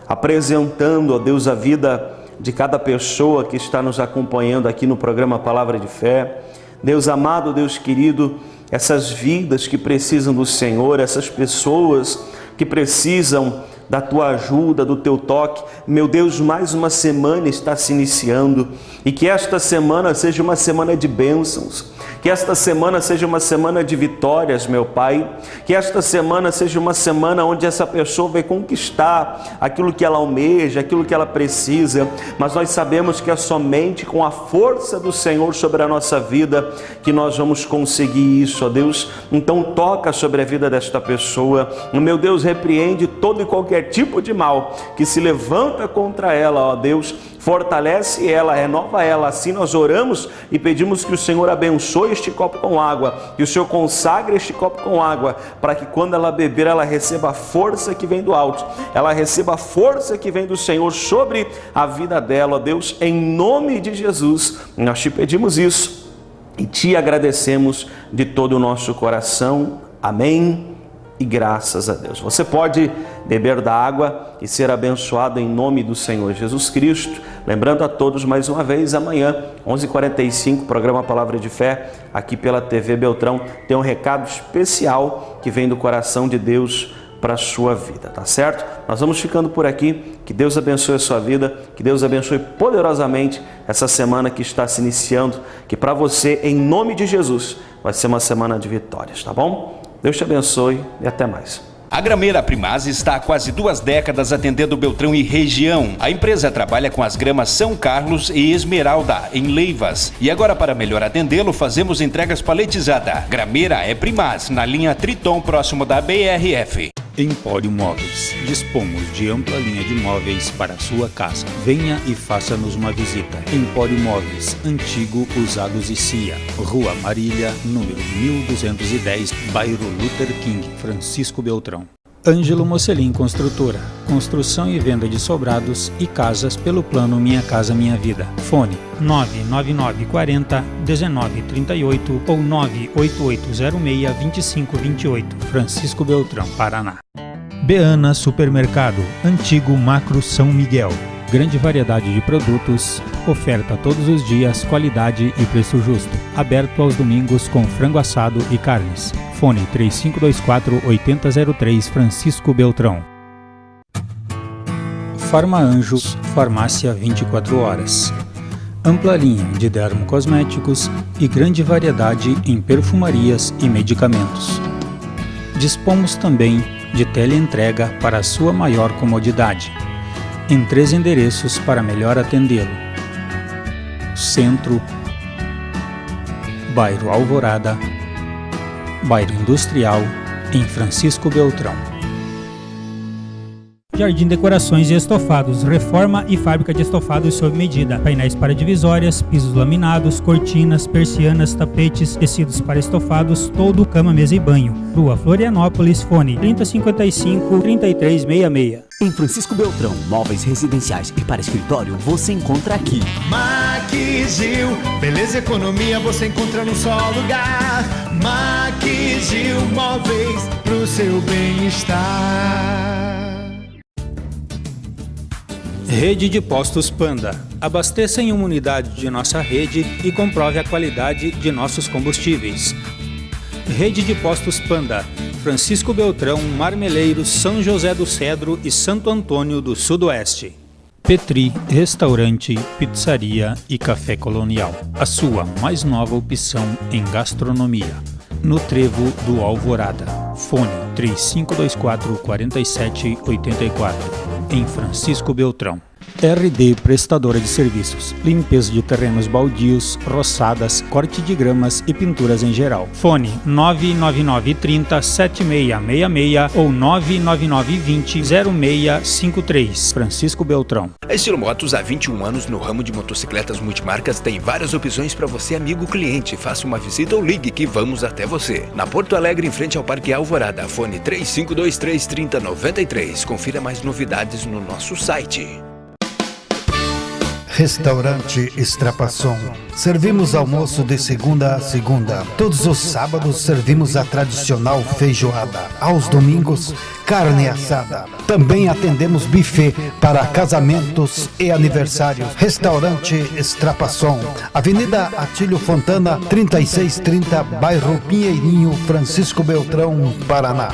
apresentando, ó Deus, a vida de cada pessoa que está nos acompanhando aqui no programa Palavra de Fé. Deus amado, Deus querido, essas vidas que precisam do Senhor, essas pessoas que precisam da tua ajuda, do teu toque. Meu Deus, mais uma semana está se iniciando e que esta semana seja uma semana de bênçãos, que esta semana seja uma semana de vitórias, meu Pai, que esta semana seja uma semana onde essa pessoa vai conquistar aquilo que ela almeja, aquilo que ela precisa, mas nós sabemos que é somente com a força do Senhor sobre a nossa vida que nós vamos conseguir isso, ó Deus. Então toca sobre a vida desta pessoa, meu Deus, repreende todo e qualquer tipo de mal que se levanta contra ela, ó Deus, fortalece ela, renova ela. Assim nós oramos e pedimos que o Senhor abençoe este copo com água, que o Senhor consagre este copo com água, para que quando ela beber, ela receba a força que vem do alto, ela receba a força que vem do Senhor sobre a vida dela, ó Deus, em nome de Jesus, nós te pedimos isso e te agradecemos de todo o nosso coração. Amém. E graças a Deus. Você pode beber da água e ser abençoado em nome do Senhor Jesus Cristo. Lembrando a todos mais uma vez, amanhã, 11h45, programa Palavra de Fé, aqui pela TV Beltrão, tem um recado especial que vem do coração de Deus para a sua vida, tá certo? Nós vamos ficando por aqui. Que Deus abençoe a sua vida, que Deus abençoe poderosamente essa semana que está se iniciando, que para você, em nome de Jesus, vai ser uma semana de vitórias, tá bom? Deus te abençoe e até mais. A Grameira Primaz está há quase 2 décadas atendendo Beltrão e região. A empresa trabalha com as gramas São Carlos e Esmeralda, em Leivas. E agora, para melhor atendê-lo, fazemos entregas paletizadas. Grameira é Primaz, na linha Triton, próximo da BRF. Empório Móveis. Dispomos de ampla linha de móveis para a sua casa. Venha e faça-nos uma visita. Empório Móveis, Antigo Usados e CIA, Rua Marília, número 1210, bairro Luther King, Francisco Beltrão. Ângelo Mocelin Construtora, construção e venda de sobrados e casas pelo plano Minha Casa Minha Vida. Fone 99940-1938 ou 98806-2528, Francisco Beltrão, Paraná. Beana Supermercado, Antigo Macro São Miguel. Grande variedade de produtos, oferta todos os dias, qualidade e preço justo. Aberto aos domingos com frango assado e carnes. Fone 3524-8003, Francisco Beltrão. Farma Anjos, farmácia 24 horas. Ampla linha de dermocosméticos e grande variedade em perfumarias e medicamentos. Dispomos também de teleentrega para sua maior comodidade, em 3 endereços para melhor atendê-lo: Centro, bairro Alvorada, bairro Industrial, em Francisco Beltrão. Jardim Decorações e Estofados, reforma e fábrica de estofados sob medida, painéis para divisórias, pisos laminados, cortinas, persianas, tapetes, tecidos para estofados, todo, cama, mesa e banho. Rua Florianópolis, fone 3055-3366. Em Francisco Beltrão, móveis residenciais e para escritório, você encontra aqui. Maquigil, beleza e economia você encontra num só lugar. Maquigil, móveis pro seu bem-estar. Rede de Postos Panda. Abasteça em uma unidade de nossa rede e comprove a qualidade de nossos combustíveis. Rede de Postos Panda, Francisco Beltrão, Marmeleiros, São José do Cedro e Santo Antônio do Sudoeste. Petri, restaurante, pizzaria e café colonial. A sua mais nova opção em gastronomia. No Trevo do Alvorada. Fone 3524-4784. Em Francisco Beltrão. RD Prestadora de Serviços, limpeza de terrenos baldios, roçadas, corte de gramas e pinturas em geral. Fone 99930-7666 ou 99920-0653, Francisco Beltrão. A Estilo Motos, há 21 anos no ramo de motocicletas multimarcas, tem várias opções para você, amigo cliente. Faça uma visita ou ligue que vamos até você. Na Porto Alegre, em frente ao Parque Alvorada, fone 3523-3093. Confira mais novidades no nosso site. Restaurante Estrapasson. Servimos almoço de segunda a segunda. Todos os sábados servimos a tradicional feijoada. Aos domingos, carne assada. Também atendemos buffet para casamentos e aniversários. Restaurante Estrapasson. Avenida Atílio Fontana, 3630, bairro Pinheirinho, Francisco Beltrão, Paraná.